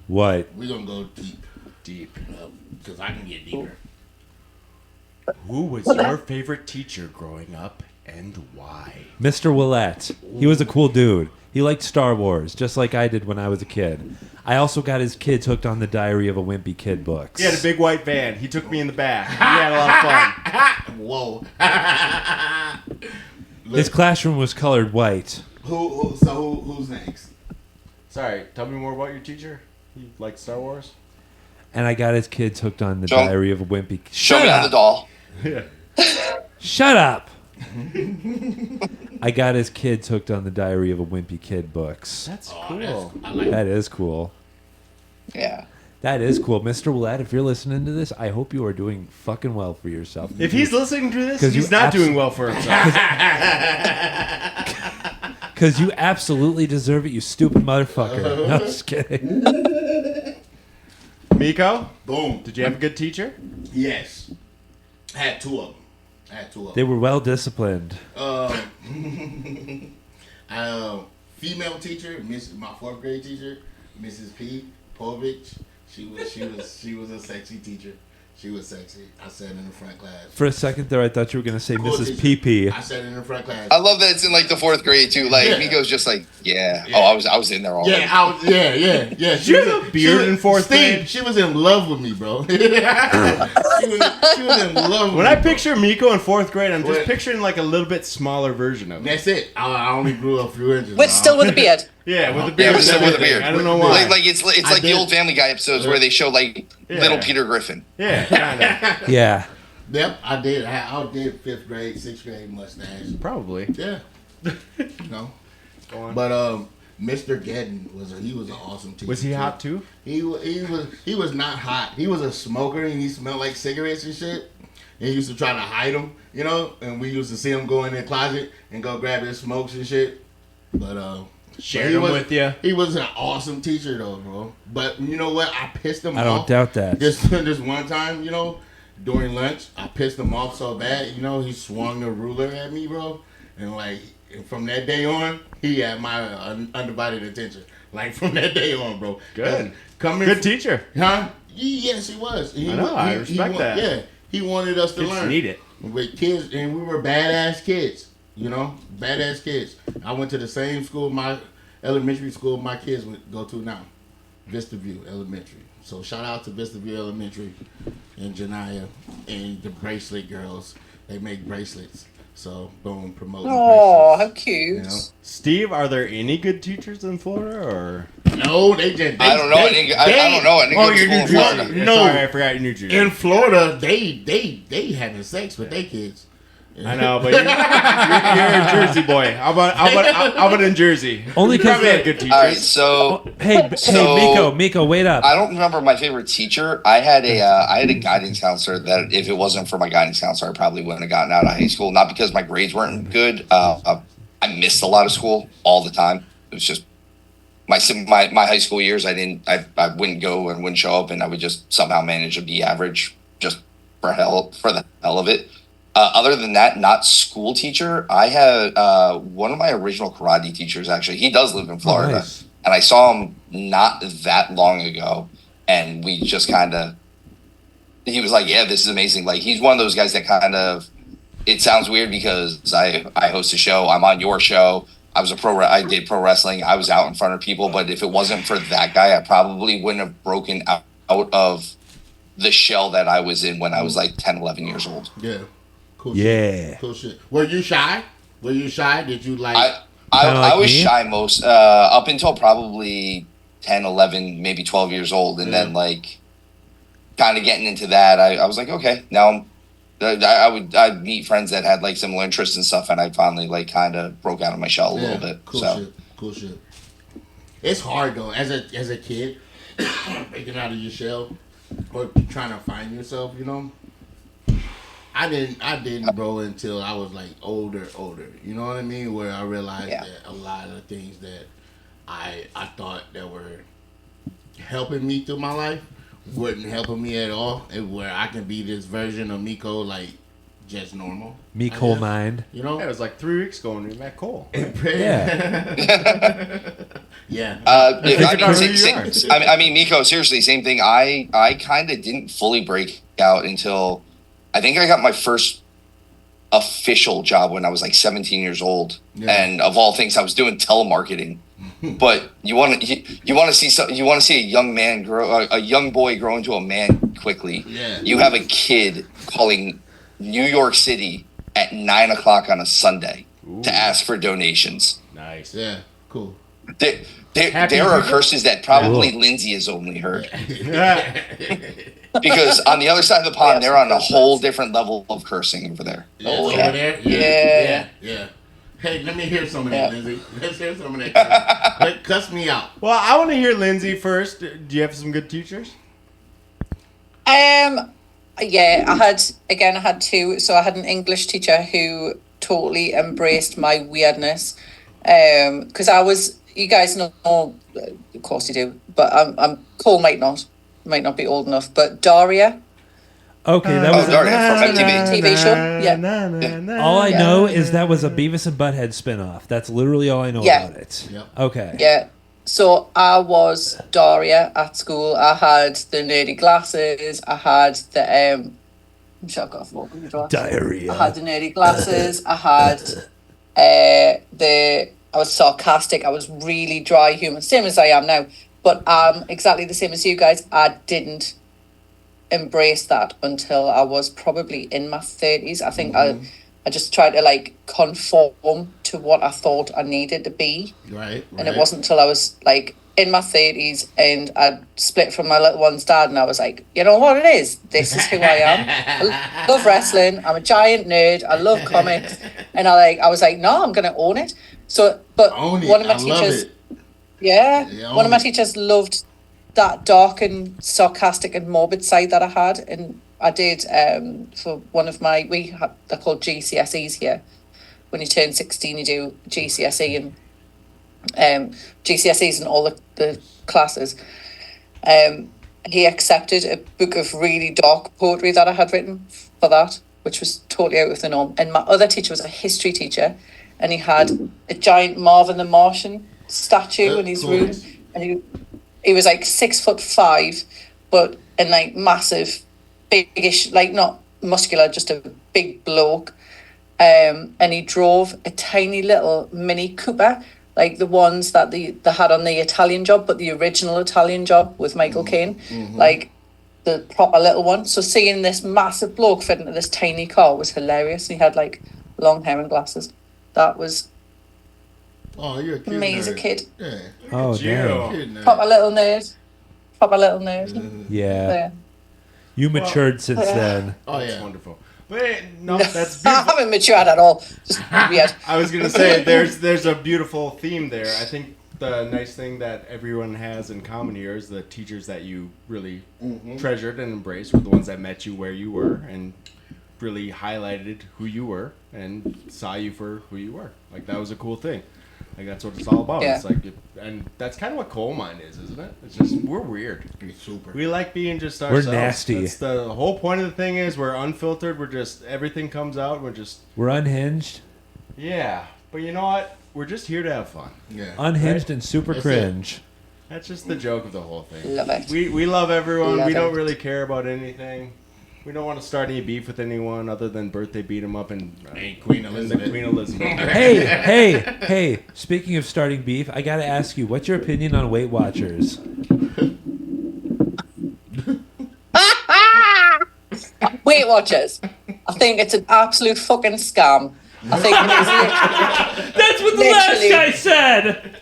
What? We're gonna go deep. Deep. Because I can get deeper. Who was your favorite teacher growing up and why? Mr. Willette. He was a cool dude. He liked Star Wars, just like I did when I was a kid. I also got his kids hooked on the Diary of a Wimpy Kid books. He had a big white van. He took me in the back. We had a lot of fun. Whoa. His classroom was colored white. Who's next? Sorry, tell me more about your teacher. He likes Star Wars. And I got his kids hooked on the Show- Diary of a Wimpy. Show me on the doll. Yeah. Shut up. I got his kids hooked on the Diary of a Wimpy Kid books. That's Oh, cool. I like That is cool. Yeah. That is cool. Mr. Willett, if you're listening to this, I hope you are doing fucking well for yourself. If he's listening to this, 'Cause he's you not doing well for himself. Because you absolutely deserve it, you stupid motherfucker. No, I'm just kidding. Miko, Boom. did you have a good teacher? Yes. I had two of them. They were well disciplined. Female teacher, my fourth grade teacher, Mrs. P. Povich. She was a sexy teacher. She was sexy. I sat in the front class. For a second there, I thought you were going to say Cool Mrs. teacher. PP. I sat in the front class. I love that it's in like the 4th grade too. Like Yeah. Miko's just like, yeah. Yeah. Oh, I was in there all Yeah, day. I was. Yeah. She had a beard in fourth Steve, grade. she was in love with me, bro. she was in love with When me. I picture Miko in 4th grade, I'm just What? picturing like a little bit smaller version of him. That's it. I only grew a few inches. With still with a beard. Yeah, with the Yeah, beard. but still and with a everything. beard. I don't know why. Like it's I like the did. old Family Guy episodes where they show like Yeah. little Peter Griffin. Yeah, kind of. Yeah. Yep, I did. I did 5th grade, 6th grade mustache. Probably. Yeah. No. Go on. But Mr. Gedden was an awesome teacher. Was he hot too? He was not hot. He was a smoker and he smelled like cigarettes and shit. And he used to try to hide them, you know. And we used to see him go in the closet and go grab his smokes and shit. But Shared he them was- with you. He was an awesome teacher though, bro. But you know what? I pissed him I off. don't doubt that. This one time, you know, during lunch, I pissed him off so bad, you know, he swung a ruler at me, bro. And like, from that day on, he had my undivided attention. Like, from that day on, bro. Good. Coming Good teacher. Huh? Yes, he was. I know, I respect that. Yeah, he wanted us to Kids learn. need it. With kids, and we were badass kids, you know? Badass kids. I went to the same school, my elementary school my kids would go to now. Vista View Elementary. So shout out to Vista View Elementary and Janaya and the bracelet girls. They make bracelets. So boom, promoting Oh, how bracelets. cute. You know? Steve, are there any good teachers in Florida, or? No, they just. I don't know any- I don't know any Oh, good you're school in New Florida. Jersey. Yeah, No, sorry, I forgot New Jersey. in Florida, they having sex with their kids. I know, but you're a Jersey boy. How about in Jersey? Only You 'cause probably they- had good teachers. All right, so Hey, So- Miko, wait up. I don't remember my favorite teacher. I had a guidance counselor that if it wasn't for my guidance counselor, I probably wouldn't have gotten out of high school. Not because my grades weren't good. I missed a lot of school all the time. It was just my high school years. I wouldn't go and wouldn't show up, and I would just somehow manage to be average just for the hell of it. Other than that, not school teacher. I had one of my original karate teachers. Actually, he does live in Florida. nice. And I saw him not that long ago, and we just kind of, he was like, yeah, this is amazing. Like, he's one of those guys that kind of, it sounds weird because I host a show, I'm on your show, I did pro wrestling, I was out in front of people, but if it wasn't for that guy, I probably wouldn't have broken out of the shell that I was in when I was like 10, 11 years old. Yeah. Cool Yeah. shit. Cool shit. Were you shy? Did you like... Kinda like I was me? shy most up until probably 10, 11, maybe 12 years old, and then like kind of getting into that, I was like, okay, now I'd meet friends that had like similar interests and stuff, and I finally like kind of broke out of my shell a little bit. Cool So shit. Cool shit. It's hard though, as a kid, breaking out of your shell or trying to find yourself. You know, I didn't, bro, until I was like older. You know what I mean? Where I realized that a lot of the things that I thought that were helping me through my life wasn't helping me at all, and where I can be this version of Miko, like just normal. Miko I guess. mind. You know? Yeah, it was like 3 weeks ago when we met Cole. Yeah. Yeah. I mean, Miko, seriously, same thing. I kind of didn't fully break out until I think I got my first official job when I was like 17 years old, and of all things, I was doing telemarketing. But you want to see a young man grow, a young boy grow into a man quickly. Yeah. You have a kid calling New York City at 9 o'clock on a Sunday to ask for donations. Nice. Yeah. Cool. Happy There are people? curses that probably Cool. Lindsay has only heard. Yeah. Because on the other side of the pond, they're on a whole different level of cursing over there. Oh, over yeah. there? Yeah. Yeah. Hey, let me hear some of Yeah. that, Lindsay. Let's hear some of that. Like, cuss me out. Well, I want to hear Lindsay first. Do you have some good teachers? Yeah, I had two. So I had an English teacher who totally embraced my weirdness. Because you guys know, of course you do, but Cole might not be old enough, but Daria, Okay, that Oh, was Daria from MTV. TV show. Yeah. all I know is that was a Beavis and Butthead spinoff. That's literally all I know Yeah. about it. Yep. Okay. Yeah. So I was Daria at school. I had the nerdy glasses. I had the I'm sure I've got a fork in the drawer. Diarrhea. I had the nerdy glasses. I had I was sarcastic. I was really dry humor, same as I am now. But exactly the same as you guys. I didn't embrace that until I was probably in my 30s. I think I just tried to like conform to what I thought I needed to be. Right. And it wasn't until I was like in my 30s and I split from my little one's dad and I was like, you know what it is? This is who I am. I love wrestling. I'm a giant nerd. I love comics. And I was like, no, I'm going to own it. So, but Own it. one of my I love teachers, it. yeah, one of my own it. teachers loved that dark and sarcastic and morbid side that I had. And I did for one of my, they're called GCSEs here. When you turn 16, you do GCSE and GCSEs and all the classes. He accepted a book of really dark poetry that I had written for that, which was totally out of the norm. And my other teacher was a history teacher, and he had a giant Marvin the Martian statue in his room, and he was like 6'5", but and like massive, biggish, like not muscular, just a big bloke. And he drove a tiny little Mini Cooper, like the ones that they had on the Italian Job, but the original Italian Job with Michael Caine, like the proper little one. So seeing this massive bloke fit into this tiny car was hilarious. And he had like long hair and glasses. That was Oh, you're a kid. me as a nerd. kid. Yeah. Oh, You. damn. Kid nerd. Proper little nerd. Yeah. Yeah. You matured since then. Oh, That's yeah. wonderful. But no, that's I beautiful. haven't matured at all. Just weird. I was gonna say there's a beautiful theme there. I think the nice thing that everyone has in common here is the teachers that you really treasured and embraced were the ones that met you where you were and really highlighted who you were and saw you for who you were. Like that was a cool thing. Like that's what it's all about. Yeah. It's like, and that's kind of what coal mine is, isn't it? It's just we're weird. It's super. We like being just We're ourselves. nasty. That's the whole point of the thing is we're unfiltered. We're just everything comes out. We're just We're unhinged, yeah. But you know what? We're just here to have fun. Yeah. unhinged, and super That's it. cringe. That's just the joke of the whole thing. Love it. We love everyone. Love we don't it. really care about anything. We don't want to start any beef with anyone other than birthday beat 'em up and Queen and Elizabeth. the Queen Elizabeth. Hey! Speaking of starting beef, I gotta ask you, what's your opinion on Weight Watchers? Weight Watchers. I think it's an absolute fucking scam. I think it is That's what the Literally. last guy said.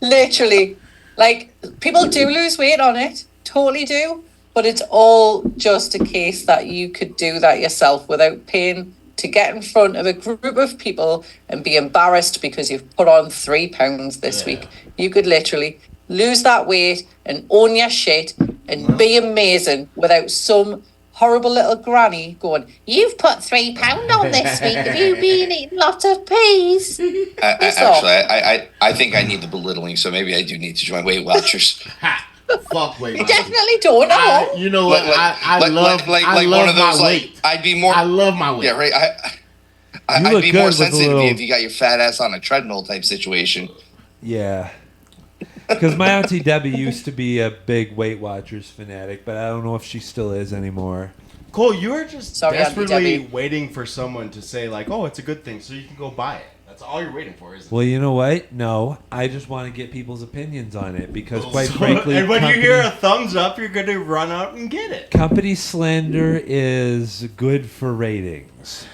literally, like, people do lose weight on it, totally do, but it's all just a case that you could do that yourself without paying to get in front of a group of people and be embarrassed because you've put on 3 pounds this week. You could literally lose that weight and own your shit and be amazing without some horrible little granny going, "You've put 3 pound on this week. Have you been eating lots of peas?" Actually, I think I need the belittling, so maybe I do need to join Weight Watchers. Fuck Weight You Watchers. definitely don't know. You know what? I love like I one love of those my like weight. I'd be more I love my weight. yeah right I'd look be good more with a sensitive little- if you got your fat ass on a treadmill type situation. Yeah. Because my auntie Debbie used to be a big Weight Watchers fanatic, but I don't know if she still is anymore. Cole, you are just Sorry, Auntie desperately Debbie. waiting for someone to say like, "Oh, it's a good thing," so you can go buy it. That's all you're waiting for, isn't it? Well, you know what? No, I just want to get people's opinions on it because, quite frankly, and when you company- hear a thumbs up, you're going to run out and get it. company slander is good for ratings.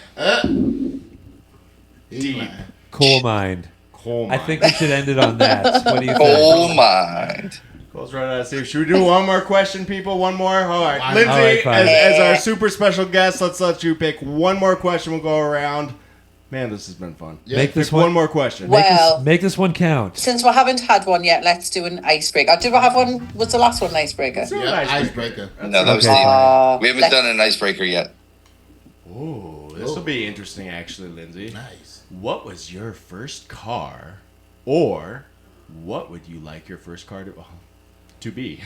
Deep. Coal mined. Coal I mine. think we should end it on that. What do you think? Coal mine. Cole's right out of Steve. Should we do one more question, people? One more? All right. All Lindsay, right, fine. as our super special guest, let's let you pick one more question. We'll go around. Man, this has been fun. Yeah. Make Pick this one one. more question. Well, Make this one count. since we haven't had one yet, let's do an icebreaker. Did we have one? Was the last one an icebreaker? Do an Yeah, icebreaker. icebreaker. No, that was Okay. Steve. We haven't let's- done an icebreaker yet. Ooh, this will be interesting, actually, Lindsay. Nice. What was your first car, or what would you like your first car to be?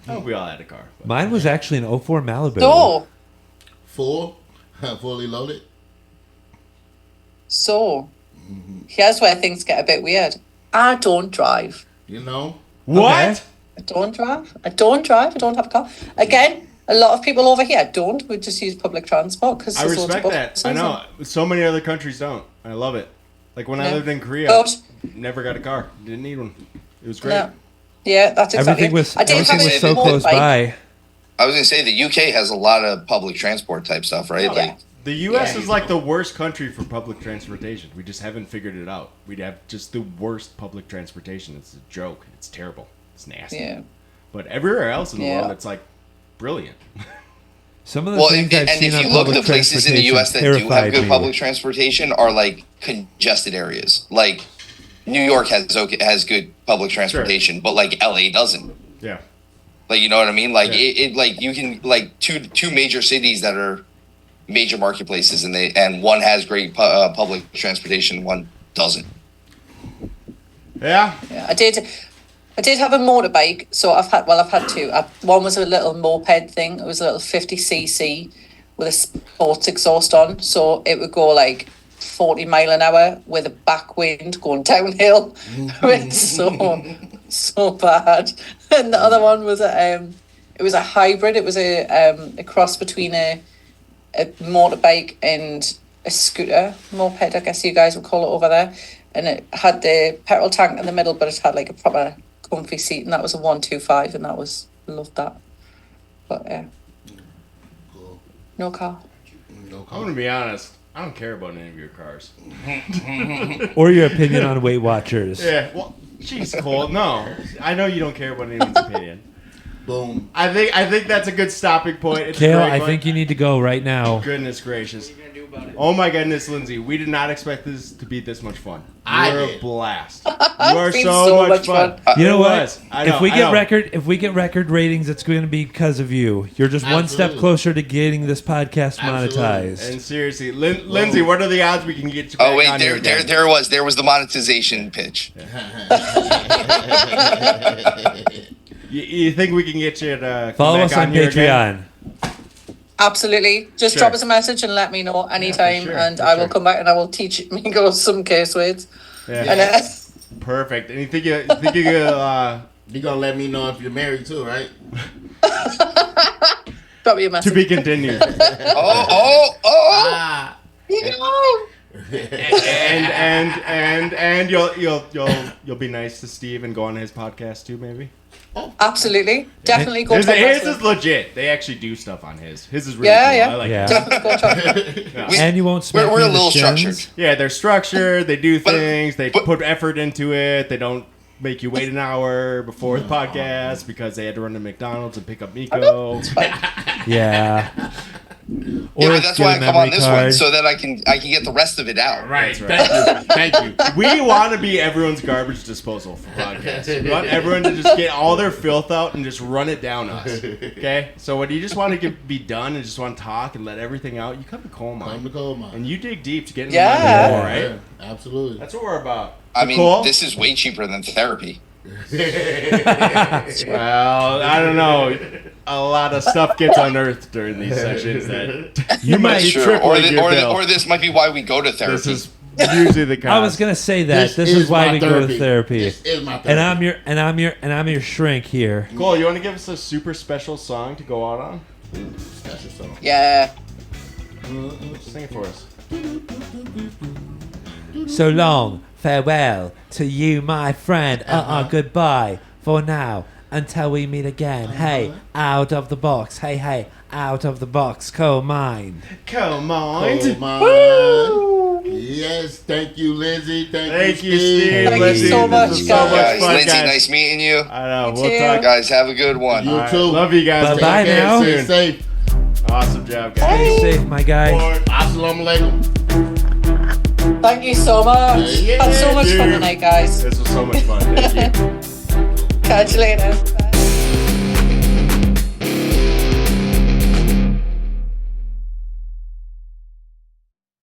I hope we all had a car. But. Mine was actually an 04 Malibu. Fully loaded. So, here's where things get a bit weird. I don't drive. You know. What? I don't drive. I don't drive. I don't have a car. Again, a lot of people over here don't. We just use public transport because I respect that. I know. So many other countries don't. I love it. Like when I Yeah. lived in Korea, But, never got a car. Didn't need one. It was great. no. Yeah, that's exactly. Everything was I did everything have was a so close motorbike. by. I was gonna say the UK has a lot of public transport type stuff, right? Yeah. Like, The U.S. Yeah. is like the worst country for public transportation. We just haven't figured it out. We'd have just the worst public transportation. It's a joke. It's terrible. It's nasty. Yeah. But everywhere else in the Yeah. world, it's like brilliant. Some of the well, things and I've seen if on you look, public the places in the U.S. that do terrified have good me. public transportation are like congested areas. Like New York has good public transportation, but like LA doesn't. Yeah. Like, you know what I mean? Like Yeah. it like you can like two major cities that are major marketplaces, and one has great public transportation, one doesn't. Yeah. Yeah, I did have a motorbike, so I've had two. One was a little moped thing. It was a little 50cc with a sports exhaust on, so it would go like 40 mile an hour with a backwind going downhill. It's so bad. And the other one was it was a hybrid. It was a cross between a motorbike and a scooter, moped, I guess you guys would call it over there. And it had the petrol tank in the middle, but it had like a proper comfy seat, and that was a 125, and loved that. But yeah, Cool. no car. No I'm car. gonna be honest. I don't care about any of your cars. Or your opinion on Weight Watchers. Yeah. Well, jeez, Cole. No, I know you don't care about anyone's opinion. Boom. I think that's a good stopping point. It's a Kale, great I one. think you need to go right now. Goodness gracious. Oh my goodness, Lindsay. We did not expect this to be this much fun. I You're a did. blast. You are been so, so much much fun. You know It what? was. I know, if we I get know. record ratings, it's going to be because of you. You're just one step Absolutely. closer to getting this podcast Absolutely. monetized. And seriously, Lindsay, what are the odds we can get you Oh back wait, on here again? there was the monetization pitch. You think we can get you to Follow come us back on here again? Patreon. Absolutely. Just Sure. drop us a message and let me know anytime, sure, and for I will sure. come back and I will teach Mingo some case words. Yeah. And Perfect. And you think you could, You gonna let me know if you're married too, right? drop me a to message. be continued. Oh. Ah. and you'll be nice to Steve and go on his podcast too, maybe. Absolutely. Definitely go His talk is wrestling. legit. They actually do stuff on his. His is really Yeah, cool. yeah. I like Yeah. it. Definitely go talk. We- And you won't smack we're me a in the little shins. structured. Yeah, they're structured. They do But- things. They but- put effort into it. They don't make you wait an hour before the podcast because they had to run to McDonald's and pick up Miko. Yeah. Yeah, Or but that's get why a I come on memory this one card. so that I can get the rest of it out. Right. That's right. Thank you. Thank you. We want to be everyone's garbage disposal for podcasts. We want everyone to just get all their filth out and just run it down us. Okay? So when you just want to be done and just want to talk and let everything out, you come to coal Time mine. to go, man. And you dig deep to get in Yeah. the mind, right? Yeah, absolutely. That's what we're about. I mean, Nicole? this is way cheaper than therapy. Well, I don't know. A lot of stuff gets unearthed during these sessions that You might. be Sure. tripling your bill. Or this might be why we go to therapy. This is usually the cost. I was gonna say that. This is my why we go to therapy. This is my therapy. And I'm your shrink here. Cole, you want to give us a super special song to go out on? Special song. Yeah. Just sing it for us. So long, farewell to you, my friend. Goodbye for now until we meet again. Hey, out of the box. Hey, out of the box. Coal mine. Come on. Oh, man. Yes, thank you, Lindsay. Thank you, Steve. Steve. Thank you Lindsay, so much, this was guys. So much Guys, fun, Lindsay, guys. nice meeting you. I know. You We'll too. talk. Guys, have a good one. You All right, too. love you guys. Bye-bye Take care now. Stay soon. safe. Awesome job, Stay guys. safe, my guy. Assalamu alaikum. Thank you so much. Yeah, Had so much fun dude. tonight, guys. This was so much fun. Thank you. Catch you later. Bye.